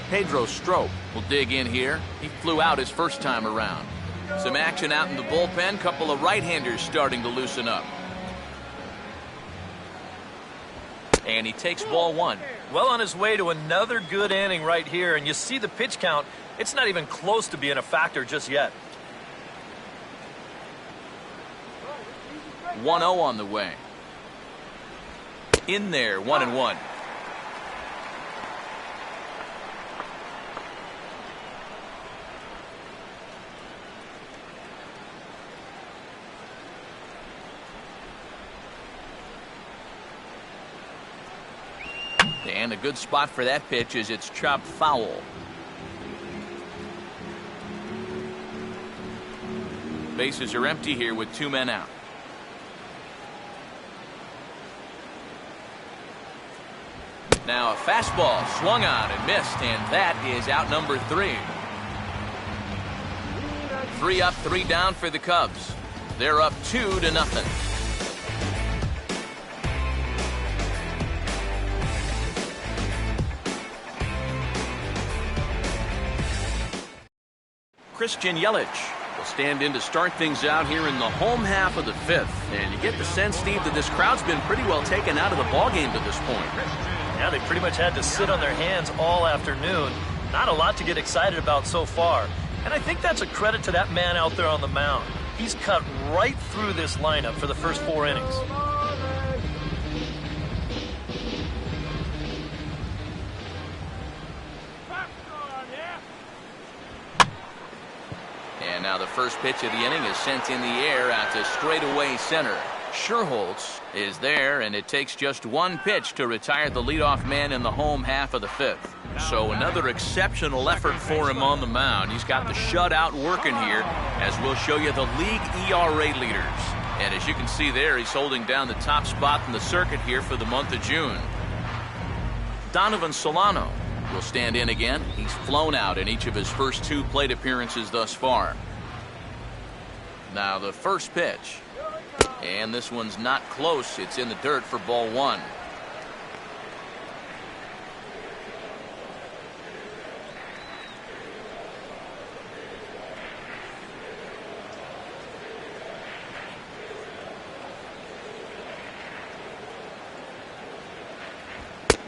Pedro Strop will dig in here. He flew out his first time around. Some action out in the bullpen. Couple of right-handers starting to loosen up. And he takes ball 1. Well on his way to another good inning right here, and you see the pitch count. It's not even close to being a factor just yet. 1-0 on the way. In there, 1-1. And a good spot for that pitch is it's chopped foul. Bases are empty here with 2 men out. Now a fastball swung on and missed, and that is out number 3. 3 up, 3 down for the Cubs. They're up 2-0. Christian Yelich will stand in to start things out here in the home half of the 5th. And you get the sense, Steve, that this crowd's been pretty well taken out of the ballgame to this point. Yeah, they pretty much had to sit on their hands all afternoon. Not a lot to get excited about so far. And I think that's a credit to that man out there on the mound. He's cut right through this lineup for the first 4 innings. And now the first pitch of the inning is sent in the air out to straightaway center. Scherholtz is there, and it takes just 1 pitch to retire the leadoff man in the home half of the 5th. So another exceptional effort for him on the mound. He's got the shutout working here, as we'll show you the league ERA leaders. And as you can see there, he's holding down the top spot in the circuit here for the month of June. Donovan Solano will stand in again. He's flown out in each of his first 2 plate appearances thus far. Now the first pitch. And this one's not close. It's in the dirt for ball one.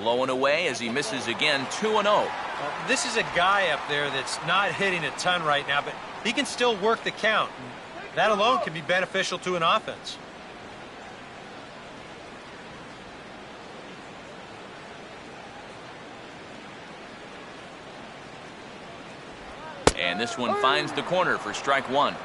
Low and away as he misses again. 2-0. This is a guy up there that's not hitting a ton right now, but he can still work the count. That alone can be beneficial to an offense. And this one finds the corner for strike one.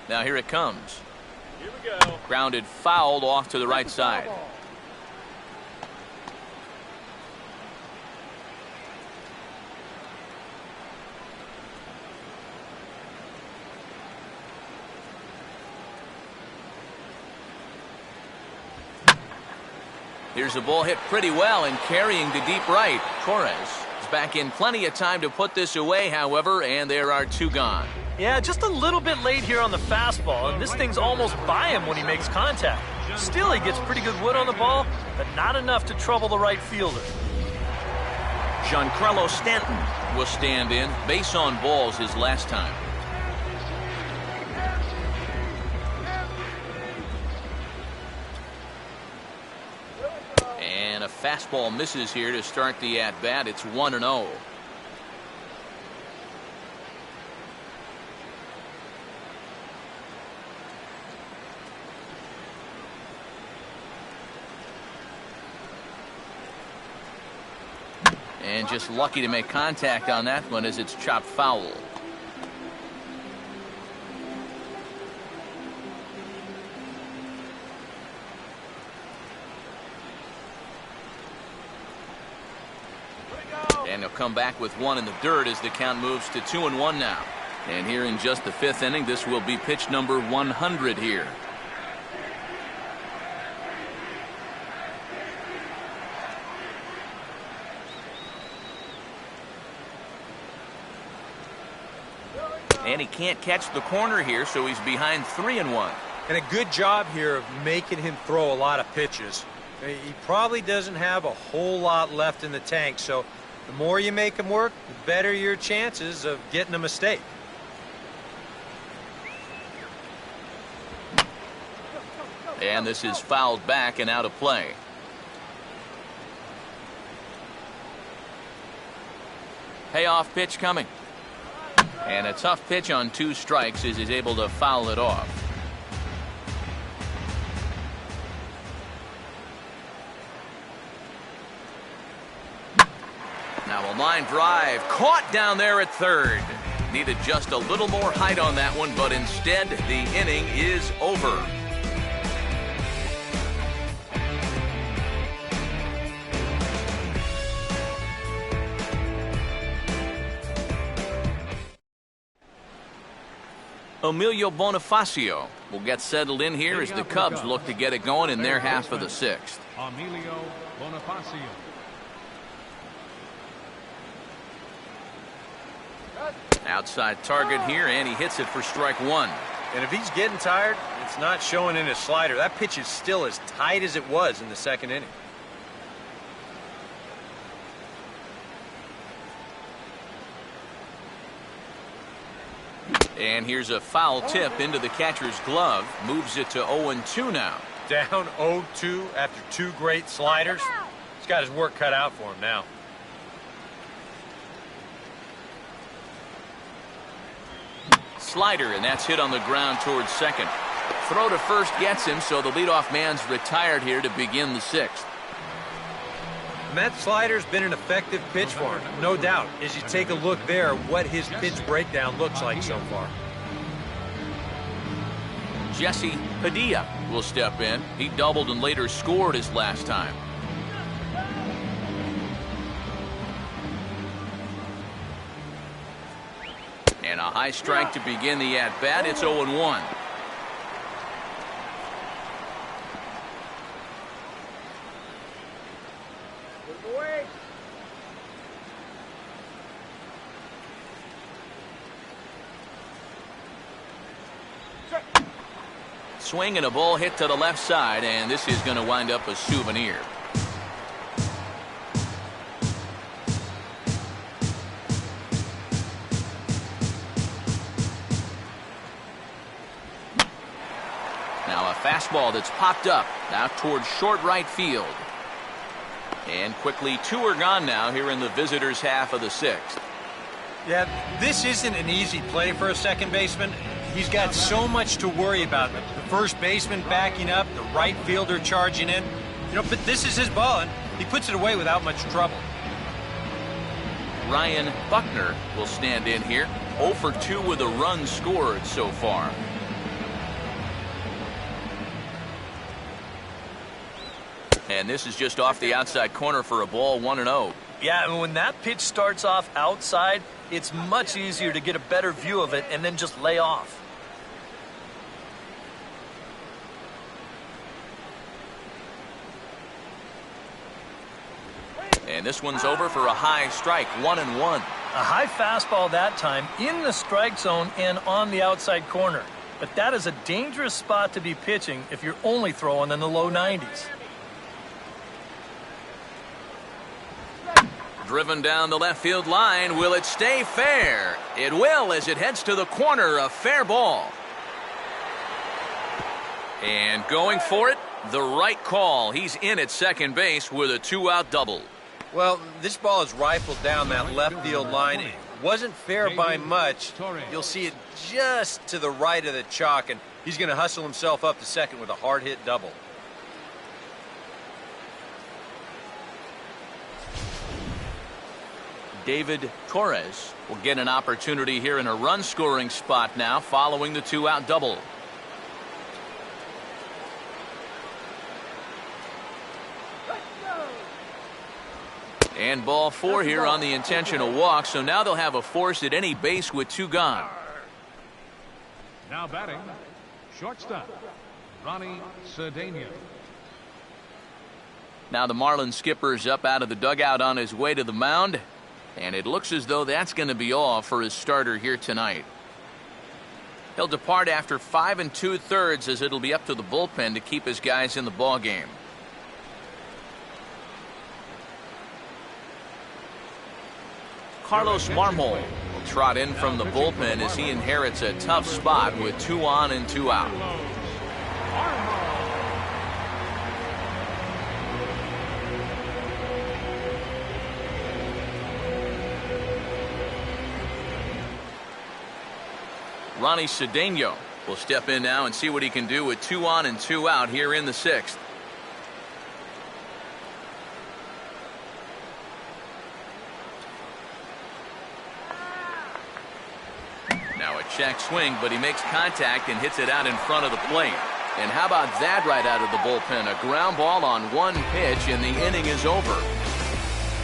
Now here it comes. Here we go. Grounded fouled off to the right side. Here's a ball hit pretty well and carrying to deep right. Torres is back in plenty of time to put this away, however, and there are two gone. Yeah, just a little bit late here on the fastball, and this thing's almost by him when he makes contact. Still, he gets pretty good wood on the ball, but not enough to trouble the right fielder. Giancarlo Stanton will stand in. Base on balls his last time. And a fastball misses here to start the at-bat. It's 1-0. And just lucky to make contact on that one as it's chopped foul. And he'll come back with one in the dirt as the count moves to 2-1 now. And here in just the fifth inning, this will be pitch number 100 here. And he can't catch the corner here, so he's behind 3-1. And a good job here of making him throw a lot of pitches. He probably doesn't have a whole lot left in the tank, so the more you make him work, the better your chances of getting a mistake. And this is fouled back and out of play. Payoff pitch coming. And a tough pitch on 2 strikes as he's able to foul it off. Now a line drive caught down there at third. Needed just a little more height on that one, but instead the inning is over. Emilio Bonifacio will get settled in here as the Cubs look to get it going in their half of the sixth. Emilio Bonifacio. Outside target here, and he hits it for strike one. And if he's getting tired, it's not showing in his slider. That pitch is still as tight as it was in the second inning. And here's a foul tip into the catcher's glove. Moves it to 0-2 now. Down 0-2 after 2 great sliders. He's got his work cut out for him now. Slider, and that's hit on the ground towards second. Throw to first gets him, so the leadoff man's retired here to begin the sixth. And that slider's been an effective pitch for him, no doubt. As you take a look there, what his pitch breakdown looks like so far. Jesse Padilla will step in. He doubled and later scored his last time. And a high strike to begin the at-bat. It's 0-1. swing and a ball hit to the left side, and this is going to wind up a souvenir. Now a fastball that's popped up out towards short right field. And quickly 2 are gone now here in the visitors' half of the 6th. Yeah, this isn't an easy play for a second baseman. He's got so much to worry about. The first baseman backing up, the right fielder charging in. But this is his ball, and he puts it away without much trouble. Ryan Buckner will stand in here. 0 for 2 with a run scored so far. And this is just off the outside corner for a ball, 1-0. Yeah, and when that pitch starts off outside, it's much easier to get a better view of it and then just lay off. And this one's over for a high strike, 1-1. A high fastball that time in the strike zone and on the outside corner. But that is a dangerous spot to be pitching if you're only throwing in the low 90s. Driven down the left field line. Will it stay fair? It will as it heads to the corner. A fair ball. And going for it, the right call. He's in at second base with a 2-out double. Well, this ball is rifled down that left field line. It wasn't fair by much. You'll see it just to the right of the chalk, and he's going to hustle himself up to second with a hard-hit double. David Torres will get an opportunity here in a run-scoring spot now following the 2-out double. And ball 4 here on the intentional walk, so now they'll have a force at any base with 2 gone. Now batting, shortstop, Ronnie Cedeno. Now the Marlins skipper's up out of the dugout on his way to the mound. And it looks as though that's going to be all for his starter here tonight. He'll depart after 5 2/3 as it'll be up to the bullpen to keep his guys in the ball game. Carlos Marmol will trot in from the bullpen as he inherits a tough spot with 2 on and 2 out. Ronnie Cedeno will step in now and see what he can do with 2 on and 2 out here in the 6th. Now a check swing, but he makes contact and hits it out in front of the plate. And how about that right out of the bullpen? A ground ball on 1 pitch and the inning is over.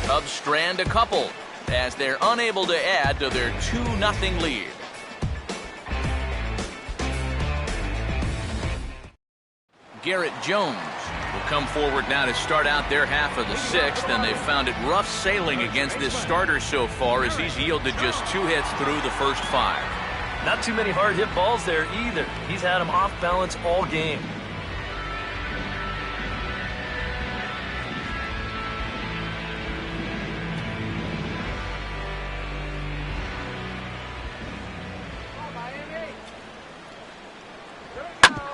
Cubs strand a couple as they're unable to add to their 2-0 lead. Garrett Jones will come forward now to start out their half of the 6th, and they've found it rough sailing against this starter so far as he's yielded just 2 hits through the first 5. Not too many hard hit balls there either. He's had them off balance all game.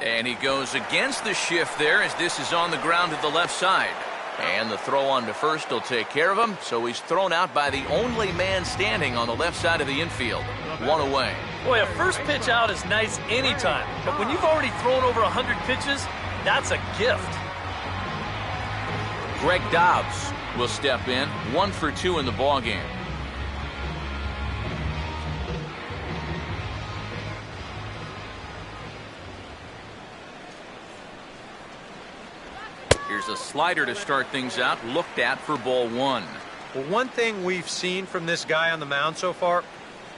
And he goes against the shift there as this is on the ground to the left side. And the throw on to first will take care of him, so he's thrown out by the only man standing on the left side of the infield. 1 away. Boy, a first pitch out is nice anytime, but when you've already thrown over 100 pitches, that's a gift. Greg Dobbs will step in, 1 for 2 in the ballgame. Here's a slider to start things out, looked at for ball 1. Well, one thing we've seen from this guy on the mound so far,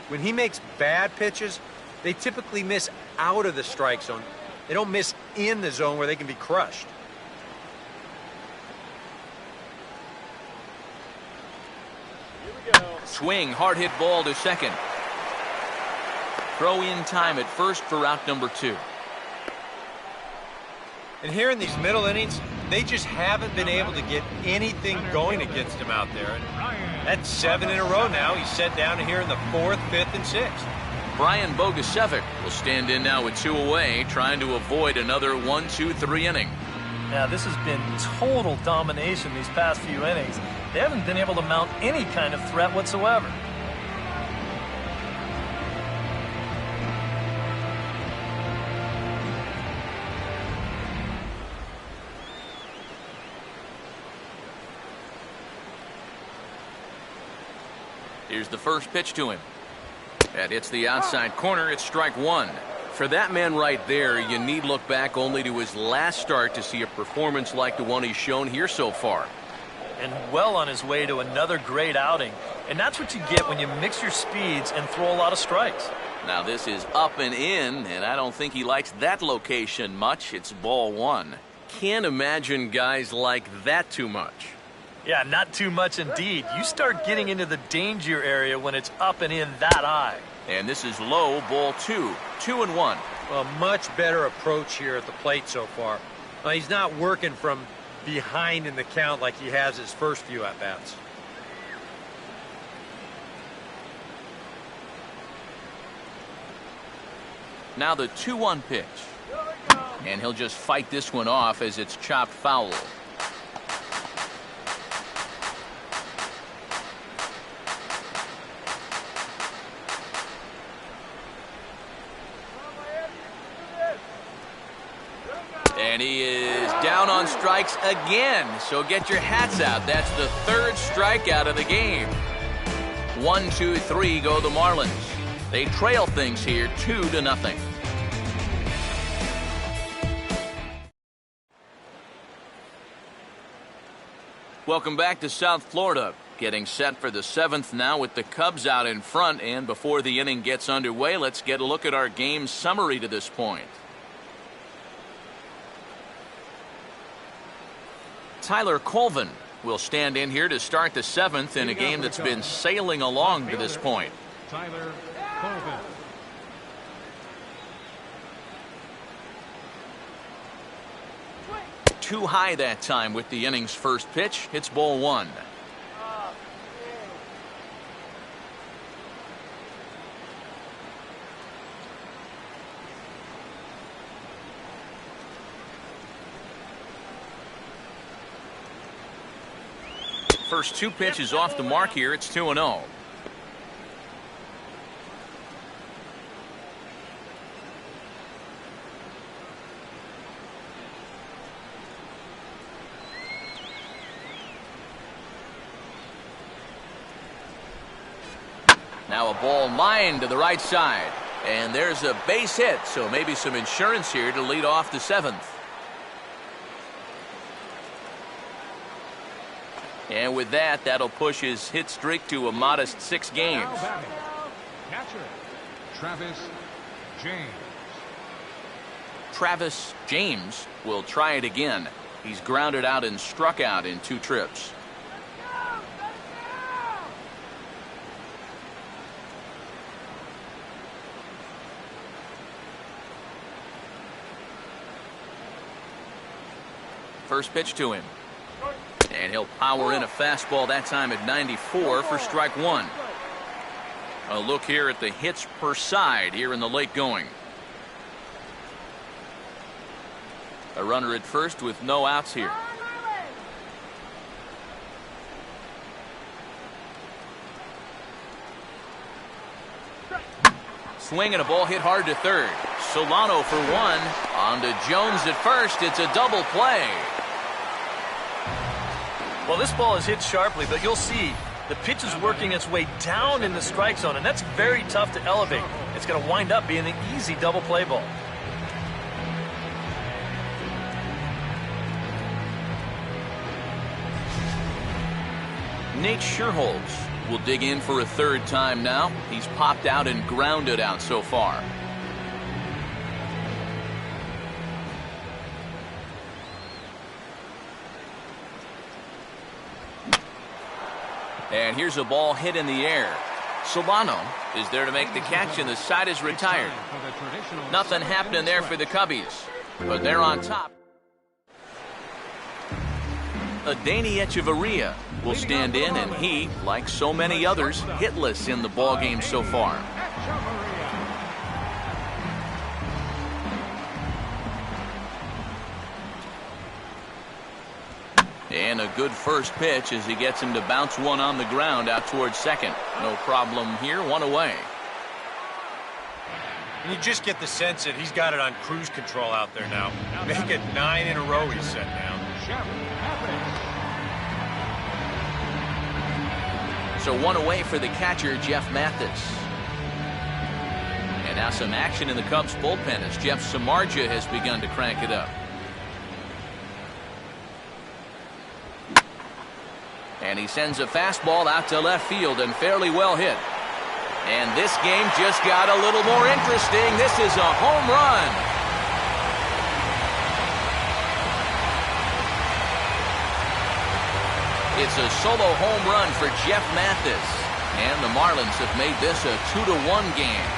when he makes bad pitches, they typically miss out of the strike zone. They don't miss in the zone where they can be crushed. Swing, hard hit ball to second. Throw in time at first for out number 2. And here in these middle innings, they just haven't been able to get anything going against him out there. And that's 7 in a row now. He's set down here in the 4th, 5th, and 6th. Brian Bogusevic will stand in now with 2 away, trying to avoid another 1-2-3 inning. Yeah, this has been total domination these past few innings. They haven't been able to mount any kind of threat whatsoever. Here's the first pitch to him. That hits the outside corner. It's strike 1. For that man right there, you need look back only to his last start to see a performance like the one he's shown here so far. And well on his way to another great outing. And that's what you get when you mix your speeds and throw a lot of strikes. Now this is up and in, and I don't think he likes that location much. It's ball 1. Can't imagine guys like that too much. Yeah, not too much indeed. You start getting into the danger area when it's up and in that high. And this is low, ball 2. 2-1. A much better approach here at the plate so far. He's not working from behind in the count like he has his first few at-bats. Now the 2-1 pitch. And he'll just fight this one off as it's chopped foul. And he is down on strikes again, so get your hats out. That's the 3rd strikeout of the game. 1-2-3 go the Marlins. They trail things here 2-0. Welcome back to South Florida. Getting set for the 7th now with the Cubs out in front. And before the inning gets underway, let's get a look at our game summary to this point. Tyler Colvin will stand in here to start the 7th in a game that's been sailing along to this point. Tyler Colvin. Too high that time with the inning's first pitch. It's ball 1. First 2 pitches off the mark here. It's 2-0. Now a ball lined to the right side. And there's a base hit, so maybe some insurance here to lead off the 7th. And with that, that'll push his hit streak to a modest 6 games. Now batting, catcher, Travis James. Travis James will try it again. He's grounded out and struck out in 2 trips. First pitch to him. And he'll power in a fastball that time at 94 for strike 1. A look here at the hits per side here in the late going. A runner at first with no outs here. Swing and a ball hit hard to third. Solano for 1. On to Jones at first. It's a double play. Well, this ball is hit sharply, but you'll see the pitch is working its way down in the strike zone, and that's very tough to elevate. It's going to wind up being an easy double play ball. Nate Scherholz will dig in for a 3rd time now. He's popped out and grounded out so far. And here's a ball hit in the air. Solano is there to make the catch, and the side is retired. Nothing happening there for the Cubbies, but they're on top. Padillajessie-JP will stand in, and he, like so many others, hitless in the ballgame so far. And a good first pitch as he gets him to bounce one on the ground out towards second. No problem here, one away. And you just get the sense that he's got it on cruise control out there now. Make it 9 in a row he's set down. So one away for the catcher, Jeff Mathis. And now some action in the Cubs bullpen as Jeff Samardzija has begun to crank it up. And he sends a fastball out to left field and fairly well hit. And this game just got a little more interesting. This is a home run. It's a solo home run for Jeff Mathis. And the Marlins have made this a 2-1 game.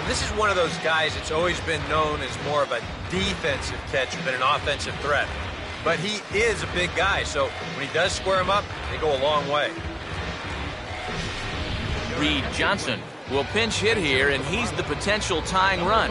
This is one of those guys that's always been known as more of a defensive catcher than an offensive threat. But he is a big guy, so when he does square him up, they go a long way. Reed Johnson will pinch hit here, and he's the potential tying run.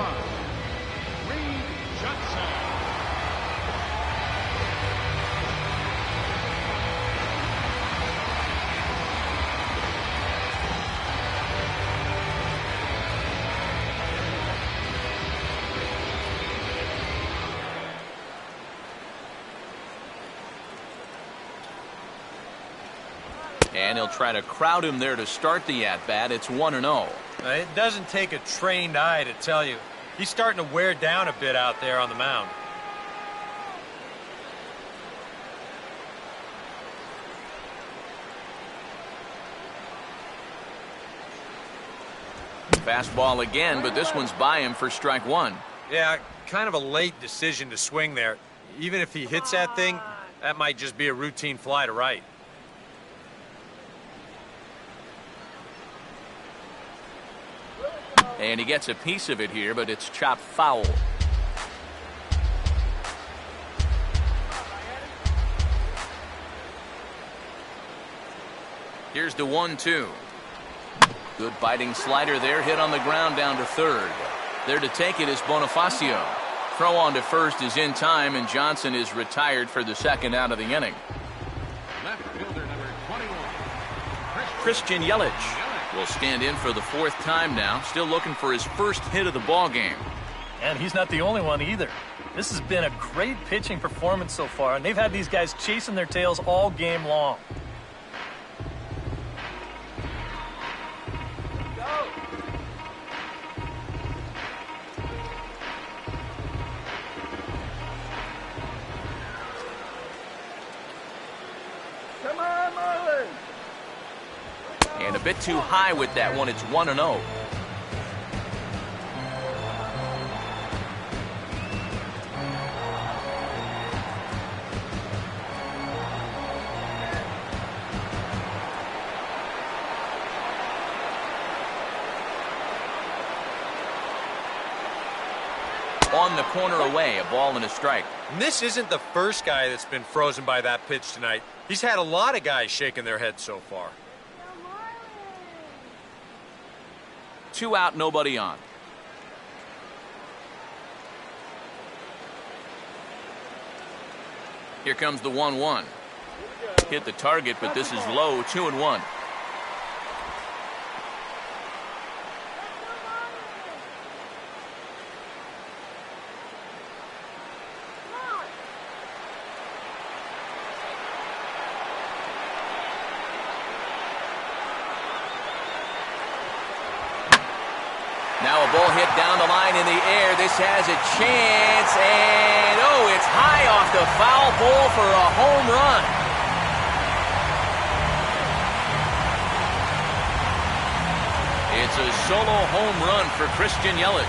And he'll try to crowd him there to start the at-bat. It's 1-0. It doesn't take a trained eye to tell you. He's starting to wear down a bit out there on the mound. Fastball again, but this one's by him for strike one. Yeah, kind of a late decision to swing there. Even if he hits that thing, that might just be a routine fly to right. And he gets a piece of it here, but it's chopped foul. Here's the 1-2. Good biting slider there, hit on the ground down to third. There to take it is Bonifacio. Throw on to first is in time, and Johnson is retired for the second out of the inning. Left fielder number 21. Christian Yelich will stand in for the fourth time now, still looking for his first hit of the ball game. And he's not the only one either. This has been a great pitching performance so far, and they've had these guys chasing their tails all game long. Come on, Marlins! And a bit too high with that one. It's 1-0. On the corner away, a ball and a strike. And this isn't the first guy that's been frozen by that pitch tonight. He's had a lot of guys shaking their heads so far. 2 out, nobody on. Here comes the 1-1. Hit the target, but this is low, 2-1. Now a ball hit down the line in the air. This has a chance, and oh, it's high off the foul pole for a home run. It's a solo home run for Christian Yelich.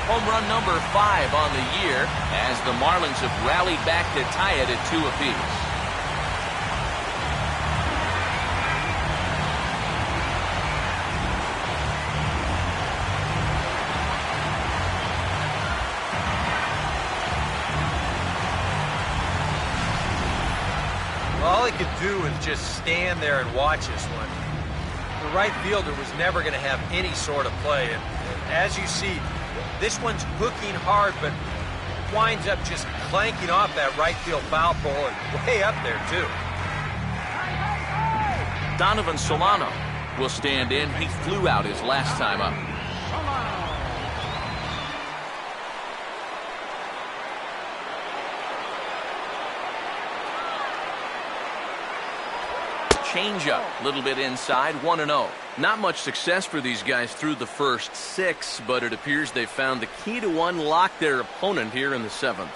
Home run number 5 on the year as the Marlins have rallied back to tie it at 2 apiece. he could do was just stand there and watch this one. The right fielder was never going to have any sort of play. And as you see, this one's hooking hard, but winds up just clanking off that right field foul pole and way up there, too. Donovan Solano will stand in. He flew out his last time up. Changeup, a little bit inside, 1-0. Not much success for these guys through the first 6, but it appears they found the key to unlock their opponent here in the 7th.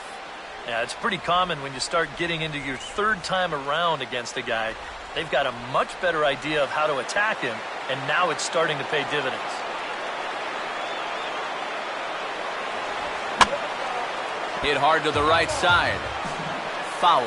Yeah, it's pretty common when you start getting into your 3rd time around against a guy. They've got a much better idea of how to attack him, and now it's starting to pay dividends. Hit hard to the right side. Foul.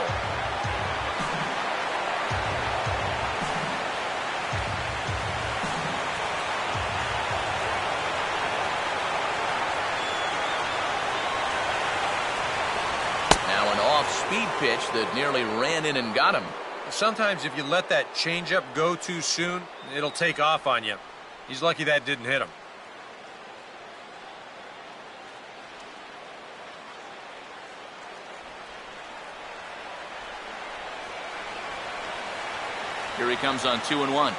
Speed pitch that nearly ran in and got him. Sometimes if you let that changeup go too soon, it'll take off on you. He's lucky that didn't hit him. Here he comes on 2-1.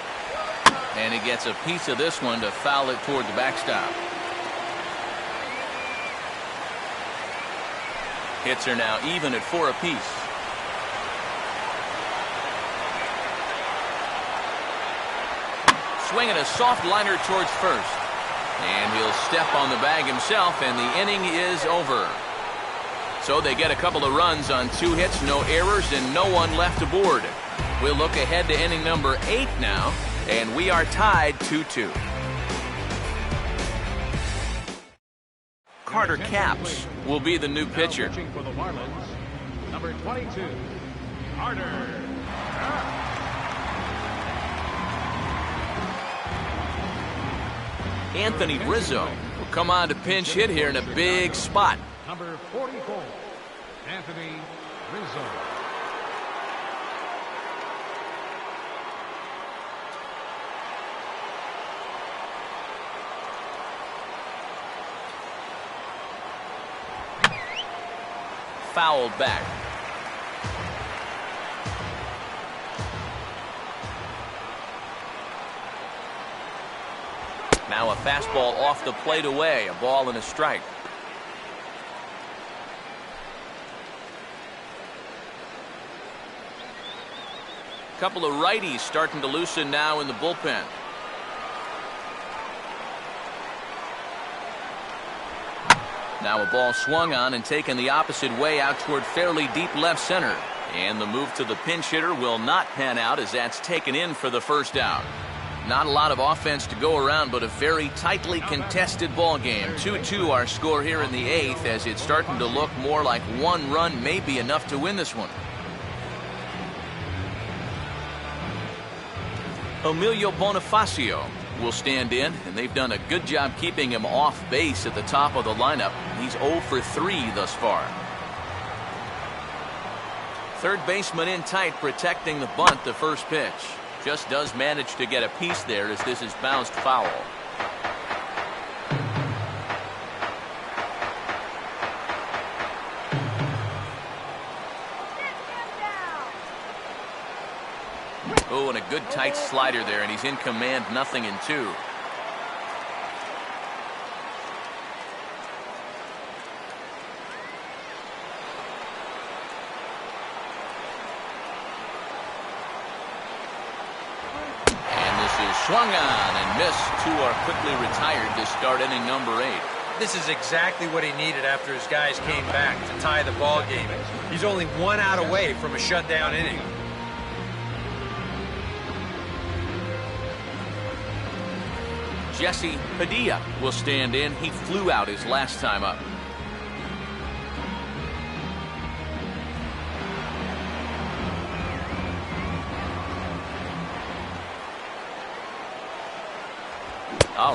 And he gets a piece of this one to foul it toward the backstop. Hits are now even at 4 apiece. Swinging a soft liner towards first. And he'll step on the bag himself, and the inning is over. So they get a couple of runs on 2 hits, no errors, and no one left aboard. We'll look ahead to inning number 8 now, and we are tied 2-2. Carter Capps will be the new pitcher. Pitching for the Marlins, number 22, Carter. Anthony Rizzo will come on to pinch hit here in a big spot. Number 44, Anthony Rizzo. Fouled back. Now a fastball off the plate away, a ball and a strike. Couple of righties starting to loosen now in the bullpen. Now a ball swung on and taken the opposite way out toward fairly deep left center. And the move to the pinch hitter will not pan out as that's taken in for the first out. Not a lot of offense to go around, but a very tightly contested ball game. 2-2 our score here in the 8th, as it's starting to look more like 1 run may be enough to win this one. Emilio Bonifacio will stand in, and they've done a good job keeping him off base at the top of the lineup. He's 0 for 3 thus far. Third baseman in tight, protecting the bunt, the first pitch. Just does manage to get a piece there as this is bounced foul. Oh, and a good tight slider there, and he's in command, 0-2. Swung on and missed. 2 are quickly retired to start inning number 8. This is exactly what he needed after his guys came back to tie the ball game. He's only 1 out away from a shutdown inning. Jesse Padilla will stand in. He flew out his last time up.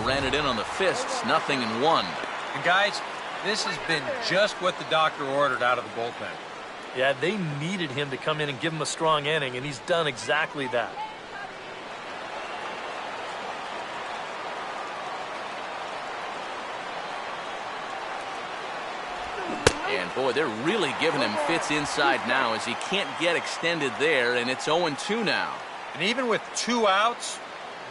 Ran it in on the fists, 0-1. And guys, this has been just what the doctor ordered out of the bullpen. Yeah, they needed him to come in and give him a strong inning, and he's done exactly that. And boy, they're really giving him fits inside now as he can't get extended there, and it's 0-2 now. And even with 2 outs,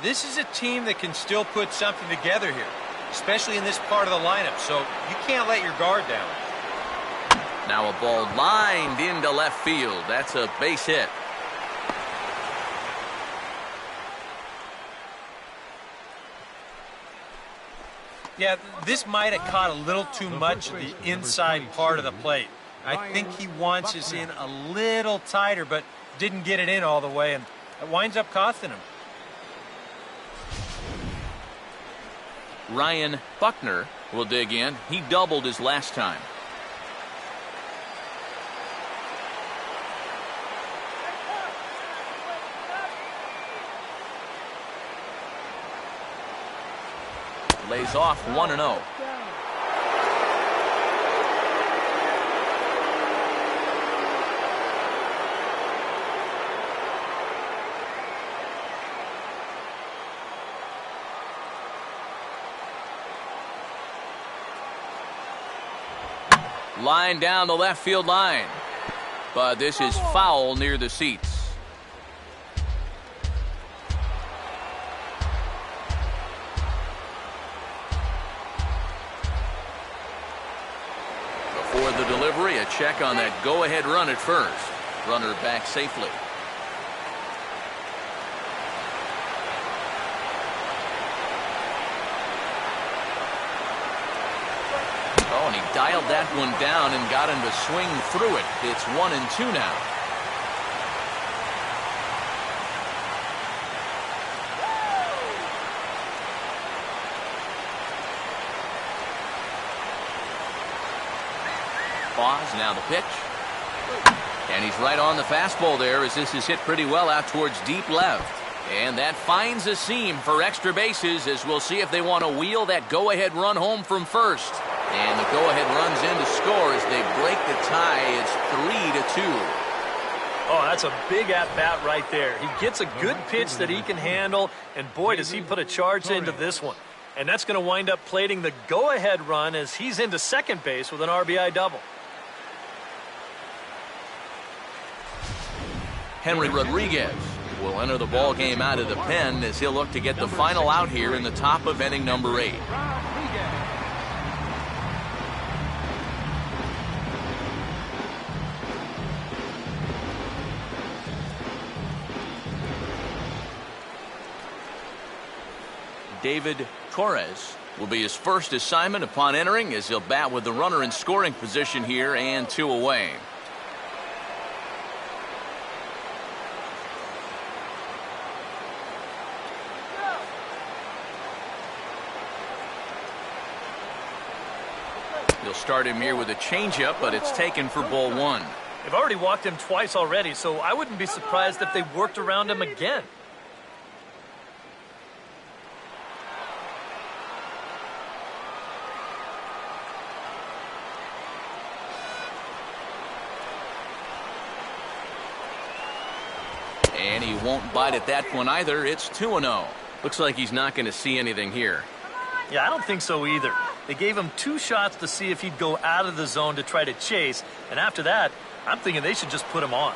this is a team that can still put something together here, especially in this part of the lineup, so you can't let your guard down. Now a ball lined into left field. That's a base hit. Yeah, this might have caught a little too much of the inside part of the plate. I think he wants us in a little tighter, but didn't get it in all the way, and it winds up costing him. Ryan Buckner will dig in. He doubled his last time. Lays off 1-0. Line down the left field line. But this is foul near the seats. Before the delivery, a check on that go-ahead run at first. Runner back safely. Oh, and he dialed that one down and got him to swing through it. It's 1-2 now. Pause, now the pitch. And he's right on the fastball there as this is hit pretty well out towards deep left. And that finds a seam for extra bases as we'll see if they want to wheel that go-ahead run home from first. And the go-ahead runs in to score as they break the tie. It's 3-2. Oh, that's a big at-bat right there. He gets a good pitch that he can handle, and boy, does he put a charge into this one. And that's going to wind up plating the go-ahead run as he's into second base with an RBI double. Henry Rodriguez will enter the ball game out of the pen as he'll look to get the final out here in the top of inning number 8. David Torres will be his first assignment upon entering as he'll bat with the runner in scoring position here and 2 away. He'll start him here with a changeup, but it's taken for ball 1. They've already walked him twice already, so I wouldn't be surprised if they worked around him again. And he won't bite at that one either. It's 2-0. Looks like he's not going to see anything here. Yeah, I don't think so either. They gave him 2 shots to see if he'd go out of the zone to try to chase, and after that, I'm thinking they should just put him on.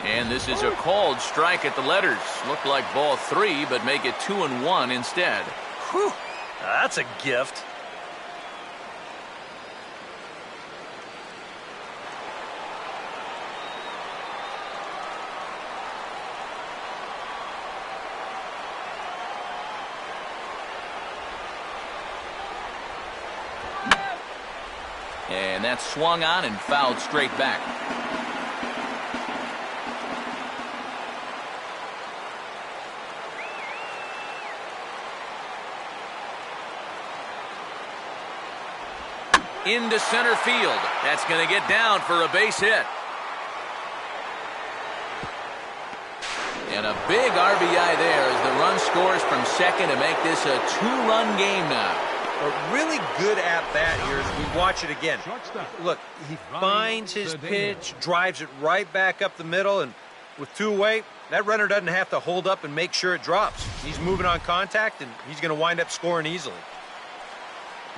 And this is a called strike at the letters. Look like ball 3, but make it 2-1 instead. Whew, that's a gift. And that's swung on and fouled straight back. Into center field. That's going to get down for a base hit. And a big RBI there as the run scores from second to make this a two-run game now. A really good at-bat here as we watch it again. Look, he finds his pitch, drives it right back up the middle, and with two away, that runner doesn't have to hold up and make sure it drops. He's moving on contact, and he's going to wind up scoring easily.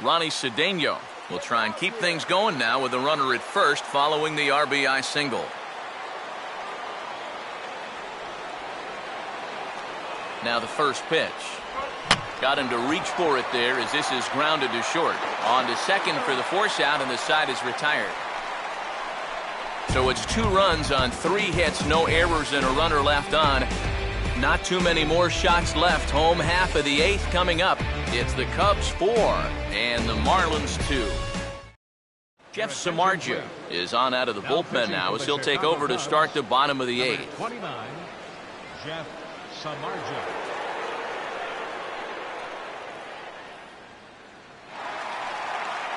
Ronnie Cedeno will try and keep things going now with the runner at first following the RBI single. Now the first pitch. Got him to reach for it there as this is grounded to short. On to second for the force out, and the side is retired. So it's 2 runs on 3 hits, no errors, and a runner left on. Not too many more shots left. Home half of the 8th coming up. It's the Cubs 4 and the Marlins 2. Jeff Samardzija is on out of the bullpen now as he'll take over to start the bottom of the 8th. 29, Jeff Samardzija.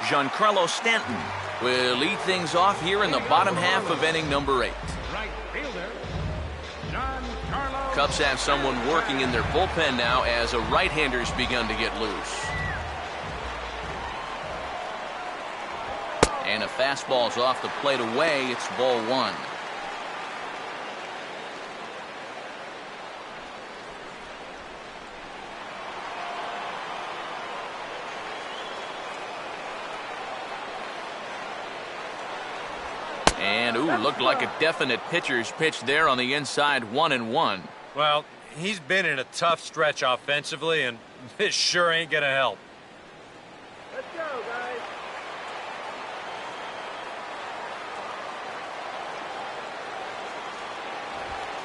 Giancarlo Stanton will lead things off here in the bottom half of inning number 8. Right fielder, Giancarlo. Cubs have someone working in their bullpen now as a right-hander's begun to get loose. And a fastball's off the plate away. It's ball 1. And, ooh, looked like a definite pitcher's pitch there on the inside, 1-1. Well, he's been in a tough stretch offensively, and this sure ain't going to help. Let's go,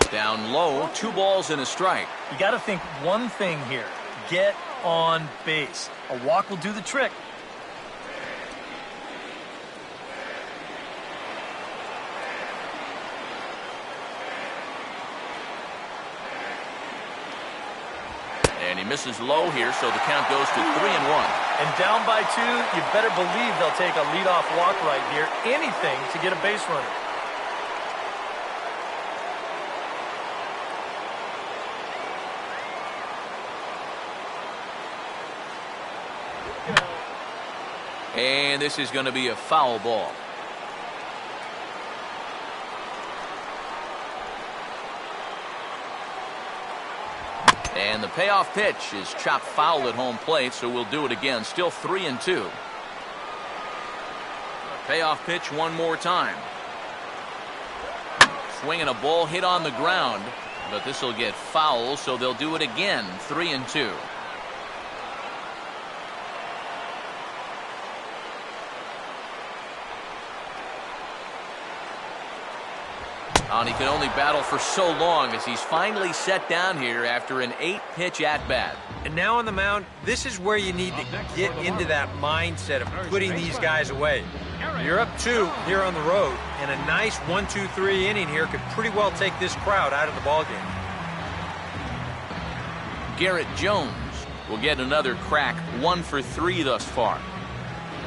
guys. Down low, 2 balls and a strike. You got to think one thing here. Get on base. A walk will do the trick. And he misses low here, so the count goes to 3-1. And down by 2, you better believe they'll take a leadoff walk right here. Anything to get a base runner. And this is going to be a foul ball. And the payoff pitch is chopped foul at home plate, so we'll do it again. Still 3-2. A payoff pitch one more time. Swinging a ball hit on the ground, but this will get foul, so they'll do it again. 3-2. And he can only battle for so long as he's finally set down here after an 8-pitch at-bat. And now on the mound, this is where you need to get into that mindset of putting these guys away. You're up 2 here on the road, and a nice 1-2-3 inning here could pretty well take this crowd out of the ballgame. Garrett Jones will get another crack, 1 for 3 thus far.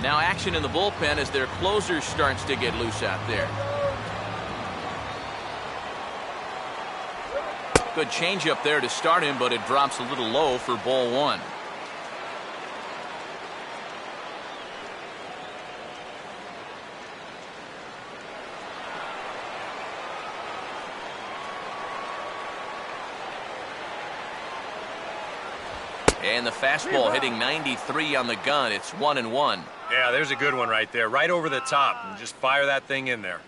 Now action in the bullpen as their closer starts to get loose out there. Good changeup there to start him, but it drops a little low for ball 1. And the fastball hitting 93 on the gun. It's 1-1. Yeah, there's a good one right there, right over the top, and just fire that thing in there.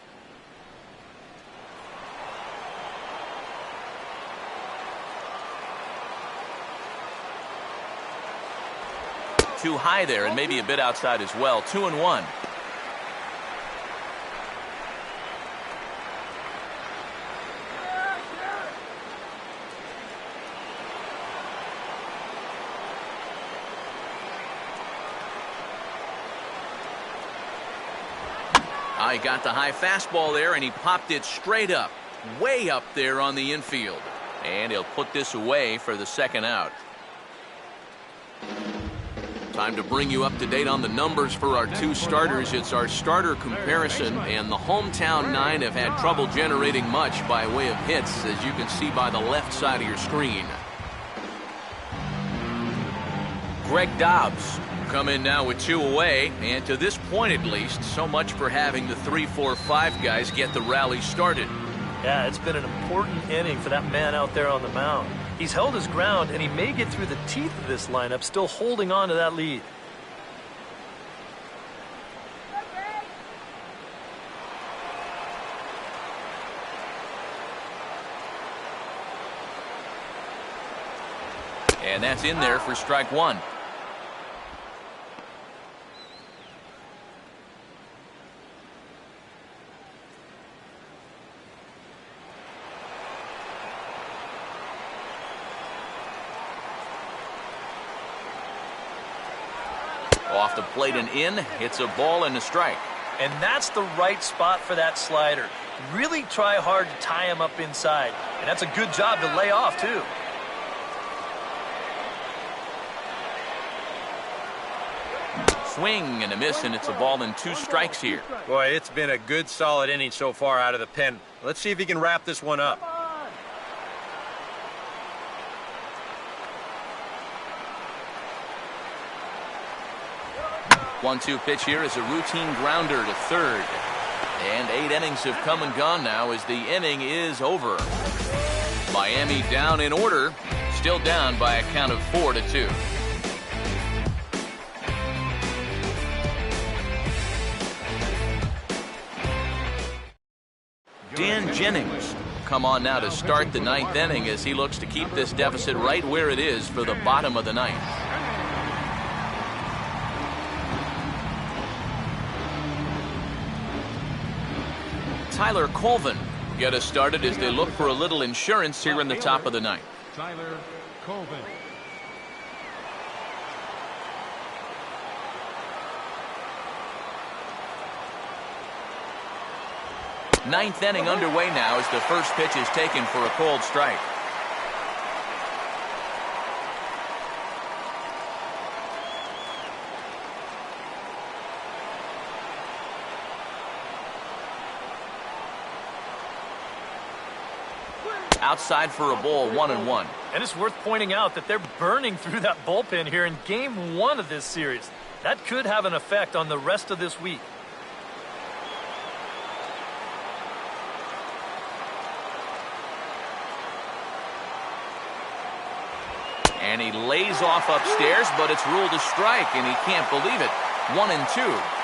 Too high there and maybe a bit outside as well. 2-1. He got the high fastball there and he popped it straight up, way up there on the infield. And he'll put this away for the second out. Time to bring you up to date on the numbers for our two starters. It's our starter comparison, and the hometown nine have had trouble generating much by way of hits, as you can see by the left side of your screen. Greg Dobbs come in now with 2 away, and to this point at least, so much for having the 3, 4, 5 guys get the rally started. Yeah, it's been an important inning for that man out there on the mound. He's held his ground, and he may get through the teeth of this lineup, still holding on to that lead. And that's in there for strike one. Off the plate and in, hits a ball and a strike. And that's the right spot for that slider. Really try hard to tie him up inside. And that's a good job to lay off, too. Swing and a miss, and it's a ball and 2 strikes here. Boy, it's been a good, solid inning so far out of the pen. Let's see if he can wrap this one up. 1-2 pitch here is a routine grounder to third. And 8 innings have come and gone now as the inning is over. Miami down in order, still down by a count of 4-2. Dan Jennings come on now to start the 9th inning as he looks to keep this deficit right where it is for the bottom of the 9th. Tyler Colvin get us started as they look for a little insurance here in the top of the 9th. Tyler Colvin. Ninth inning underway now as the first pitch is taken for a called strike. Outside for a ball, 1-1. And it's worth pointing out that they're burning through that bullpen here in game 1 of this series. That could have an effect on the rest of this week. And he lays off upstairs, but it's ruled a strike, and he can't believe it. 1-2.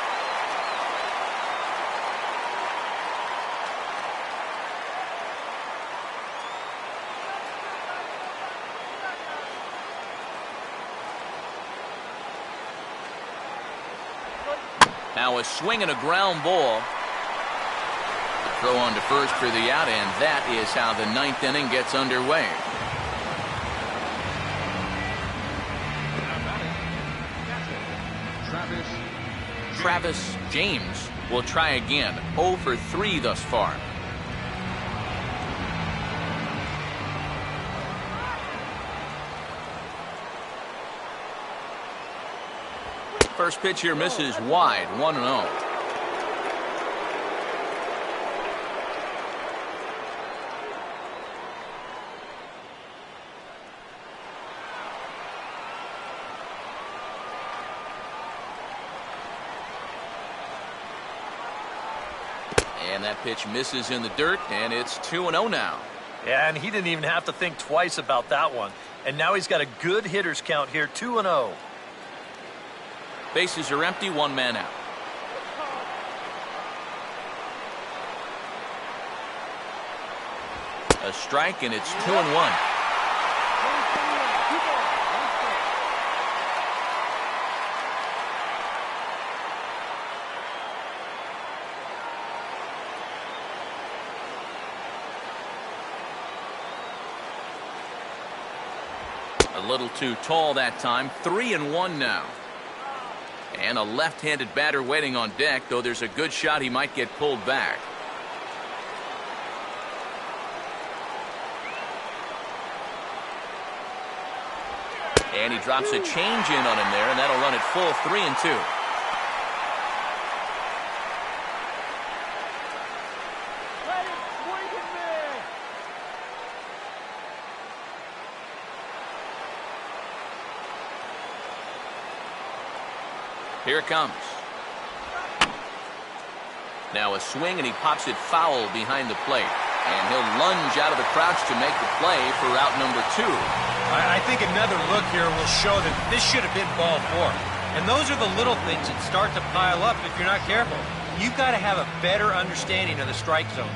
Now a swing and a ground ball. Throw on to first for the out, and that is how the 9th inning gets underway. Travis James will try again. 0 for 3 thus far. First pitch here misses wide, 1-0. And that pitch misses in the dirt, and it's 2-0 now. Yeah, and he didn't even have to think twice about that one. And now he's got a good hitters count here, 2-0. Bases are empty, 1 man out. A strike, and it's 2-1. A little too tall that time. 3-1 now. And a left-handed batter waiting on deck, though there's a good shot he might get pulled back. And he drops a change in on him there, and that'll run it full 3-2. Here it comes. Now a swing, and he pops it foul behind the plate. And he'll lunge out of the crouch to make the play for out number 2. I think another look here will show that this should have been ball 4. And those are the little things that start to pile up if you're not careful. You've got to have a better understanding of the strike zone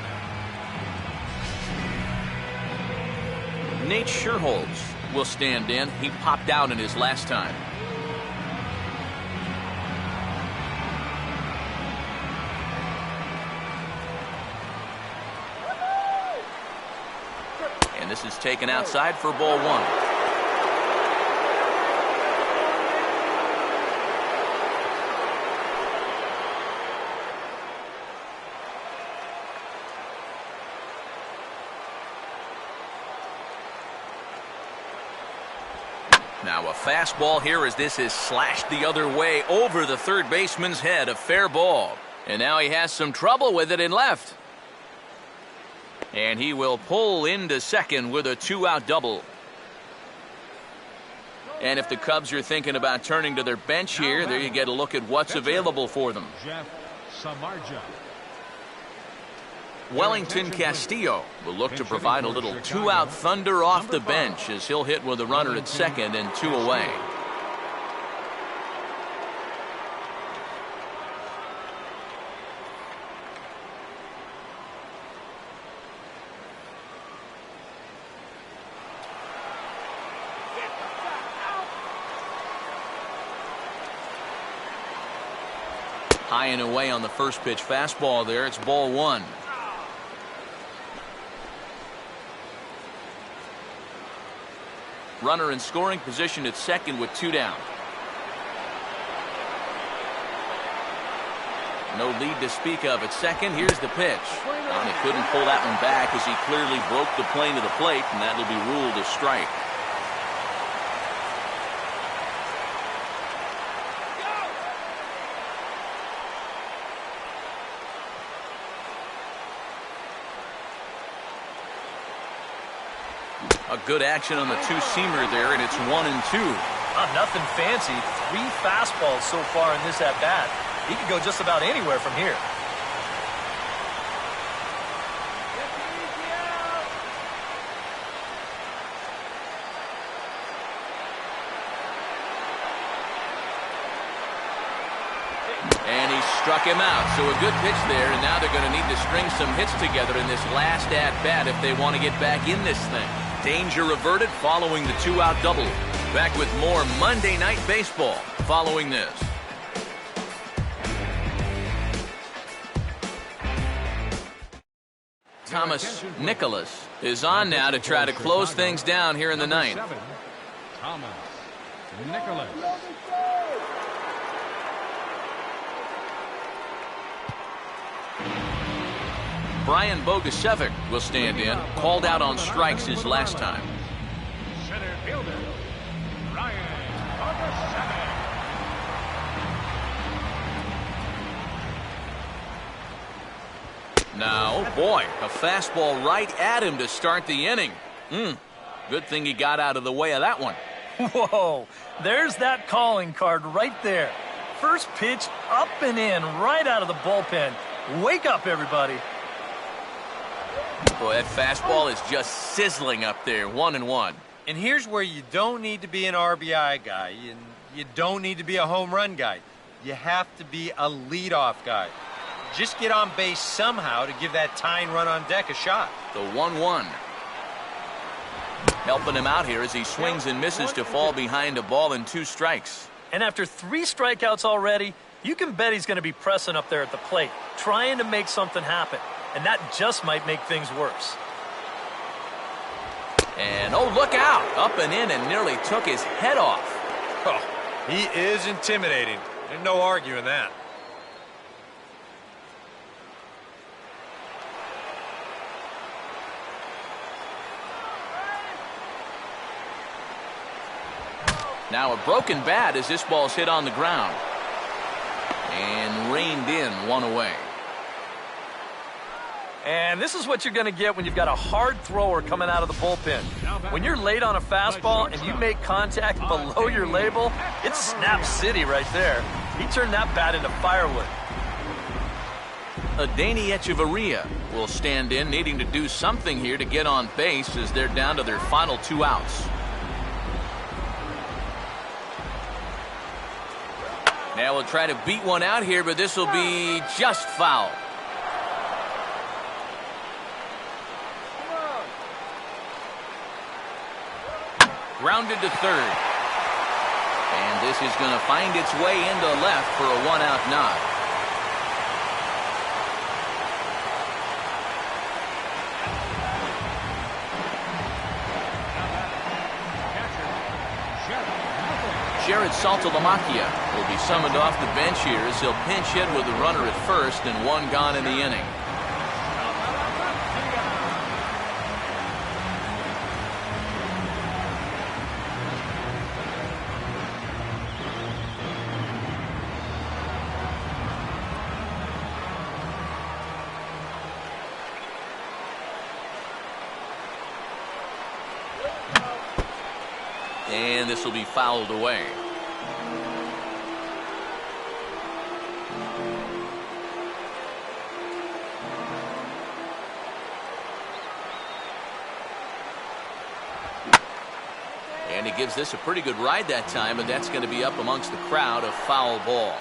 there. Nate Sherholz will stand in. He popped out in his last time. And this is taken outside for ball 1. Now a fastball here as this is slashed the other way over the third baseman's head. A fair ball. And now he has some trouble with it in left. And he will pull into second with a 2-out double. And if the Cubs are thinking about turning to their bench here, there you get a look at what's available for them. Wellington Castillo will look to provide a little 2-out thunder off the bench as he'll hit with a runner at second and 2 away. High and away on the first pitch fastball there. It's ball 1. Runner in scoring position at second with 2 down. No lead to speak of at second. Here's the pitch. And he couldn't pull that one back as he clearly broke the plane of the plate, and that'll be ruled a strike. A good action on the two-seamer there, and it's 1-2. Nothing fancy. 3 fastballs so far in this at-bat. He could go just about anywhere from here. And he struck him out. So a good pitch there, and now they're going to need to string some hits together in this last at-bat if they want to get back in this thing. Danger averted following the 2-out double. Back with more Monday Night Baseball following this. Thomas Nicholas is on now to try to close things down here in the ninth. Thomas Nicholas. Brian Bogusevic will stand in. Called out on strikes his last time. Center fielder, Brian Bogusevic. Now, oh boy, a fastball right at him to start the inning. Good thing he got out of the way of that one. Whoa, there's that calling card right there. First pitch up and in right out of the bullpen. Wake up, everybody. Boy, that fastball is just sizzling up there, 1-1. And here's where you don't need to be an RBI guy, and you don't need to be a home run guy. You have to be a leadoff guy. Just get on base somehow to give that tying run on deck a shot. The 1-1. Helping him out here as he swings and misses to fall behind a ball and 2 strikes. And after 3 strikeouts already, you can bet he's going to be pressing up there at the plate, trying to make something happen. And that just might make things worse. And, oh, look out. Up and in and nearly took his head off. Oh, he is intimidating. There's no arguing that. Now a broken bat as this ball's hit on the ground. And reined in, one away. And this is what you're going to get when you've got a hard thrower coming out of the bullpen. When you're late on a fastball and you make contact below your label, it's snap city right there. He turned that bat into firewood. Padillajessie-JP will stand in, needing to do something here to get on base as they're down to their final 2 outs. Now we'll try to beat one out here, but this will be just foul. Grounded to third. And this is going to find its way into left for a 1-out knock. Jared Saltalamacchia will be summoned off the bench here as he'll pinch hit with the runner at first and 1 gone in the inning. And this will be fouled away. And he gives this a pretty good ride that time, and that's going to be up amongst the crowd, a foul ball.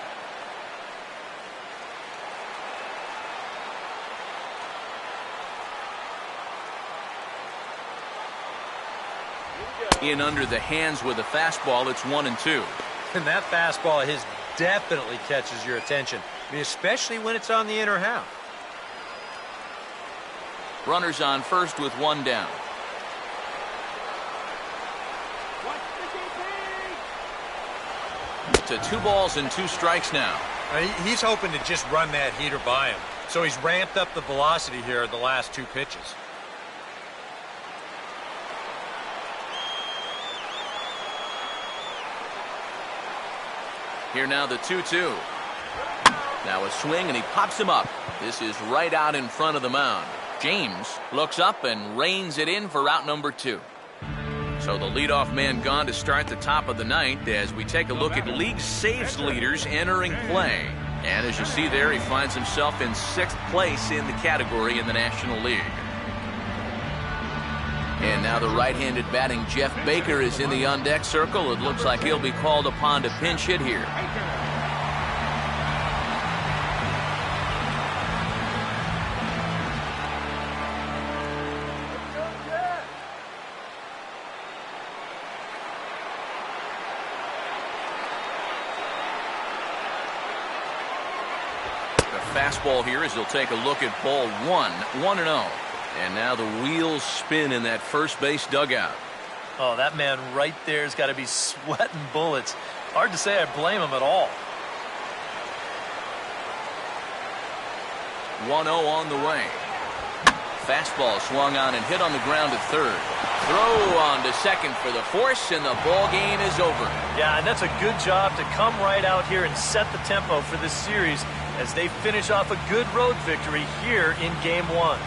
In under the hands with a fastball, it's 1-2. And that fastball of his definitely catches your attention, I mean, especially when it's on the inner half. Runners on first with 1 down. To 2 balls and 2 strikes now. He's hoping to just run that heater by him, so he's ramped up the velocity here the last 2 pitches. Here now the 2-2. Now a swing and he pops him up. This is right out in front of the mound. James looks up and reins it in for out number 2. So the leadoff man gone to start the top of the 9th as we take a look at league saves leaders entering play. And as you see there, he finds himself in 6th place in the category in the National League. And now the right-handed batting Jeff Baker is in the on-deck circle. It looks like he'll be called upon to pinch hit here. The fastball here as he'll take a look at ball 1, 1-0. And now the wheels spin in that first base dugout. Oh, that man right there's got to be sweating bullets. Hard to say I blame him at all. 1-0 on the way. Fastball swung on and hit on the ground at third. Throw on to second for the force, and the ball game is over. Yeah, and that's a good job to come right out here and set the tempo for this series as they finish off a good road victory here in Game 1.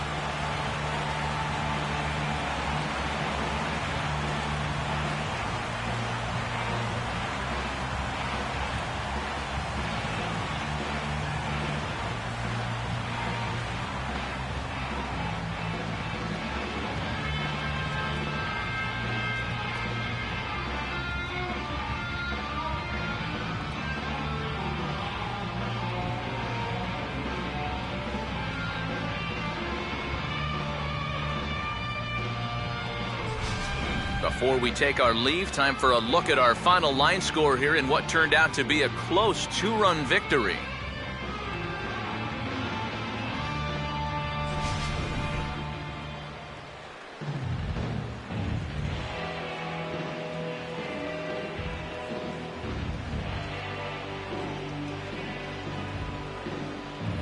Before we take our leave, time for a look at our final line score here in what turned out to be a close 2-run victory.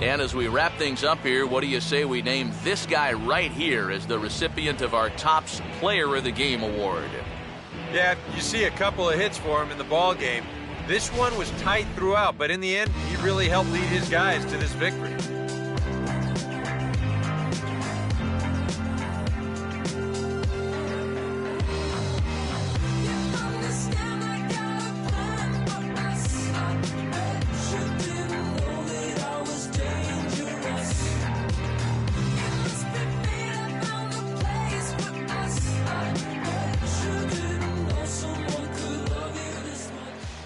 And as we wrap things up here, what do you say we name this guy right here as the recipient of our Topps Player of the Game award? Yeah, you see a couple of hits for him in the ball game. This one was tight throughout, but in the end, he really helped lead his guys to this victory.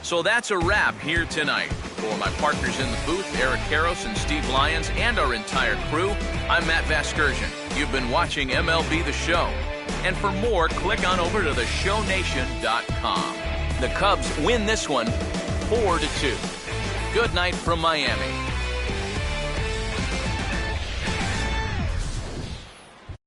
So that's a wrap here tonight. For my partners in the booth, Eric Karros and Steve Lyons, and our entire crew, I'm Matt Vasgersian. You've been watching MLB The Show. And for more, click on over to theshownation.com. The Cubs win this one 4-2. Good night from Miami.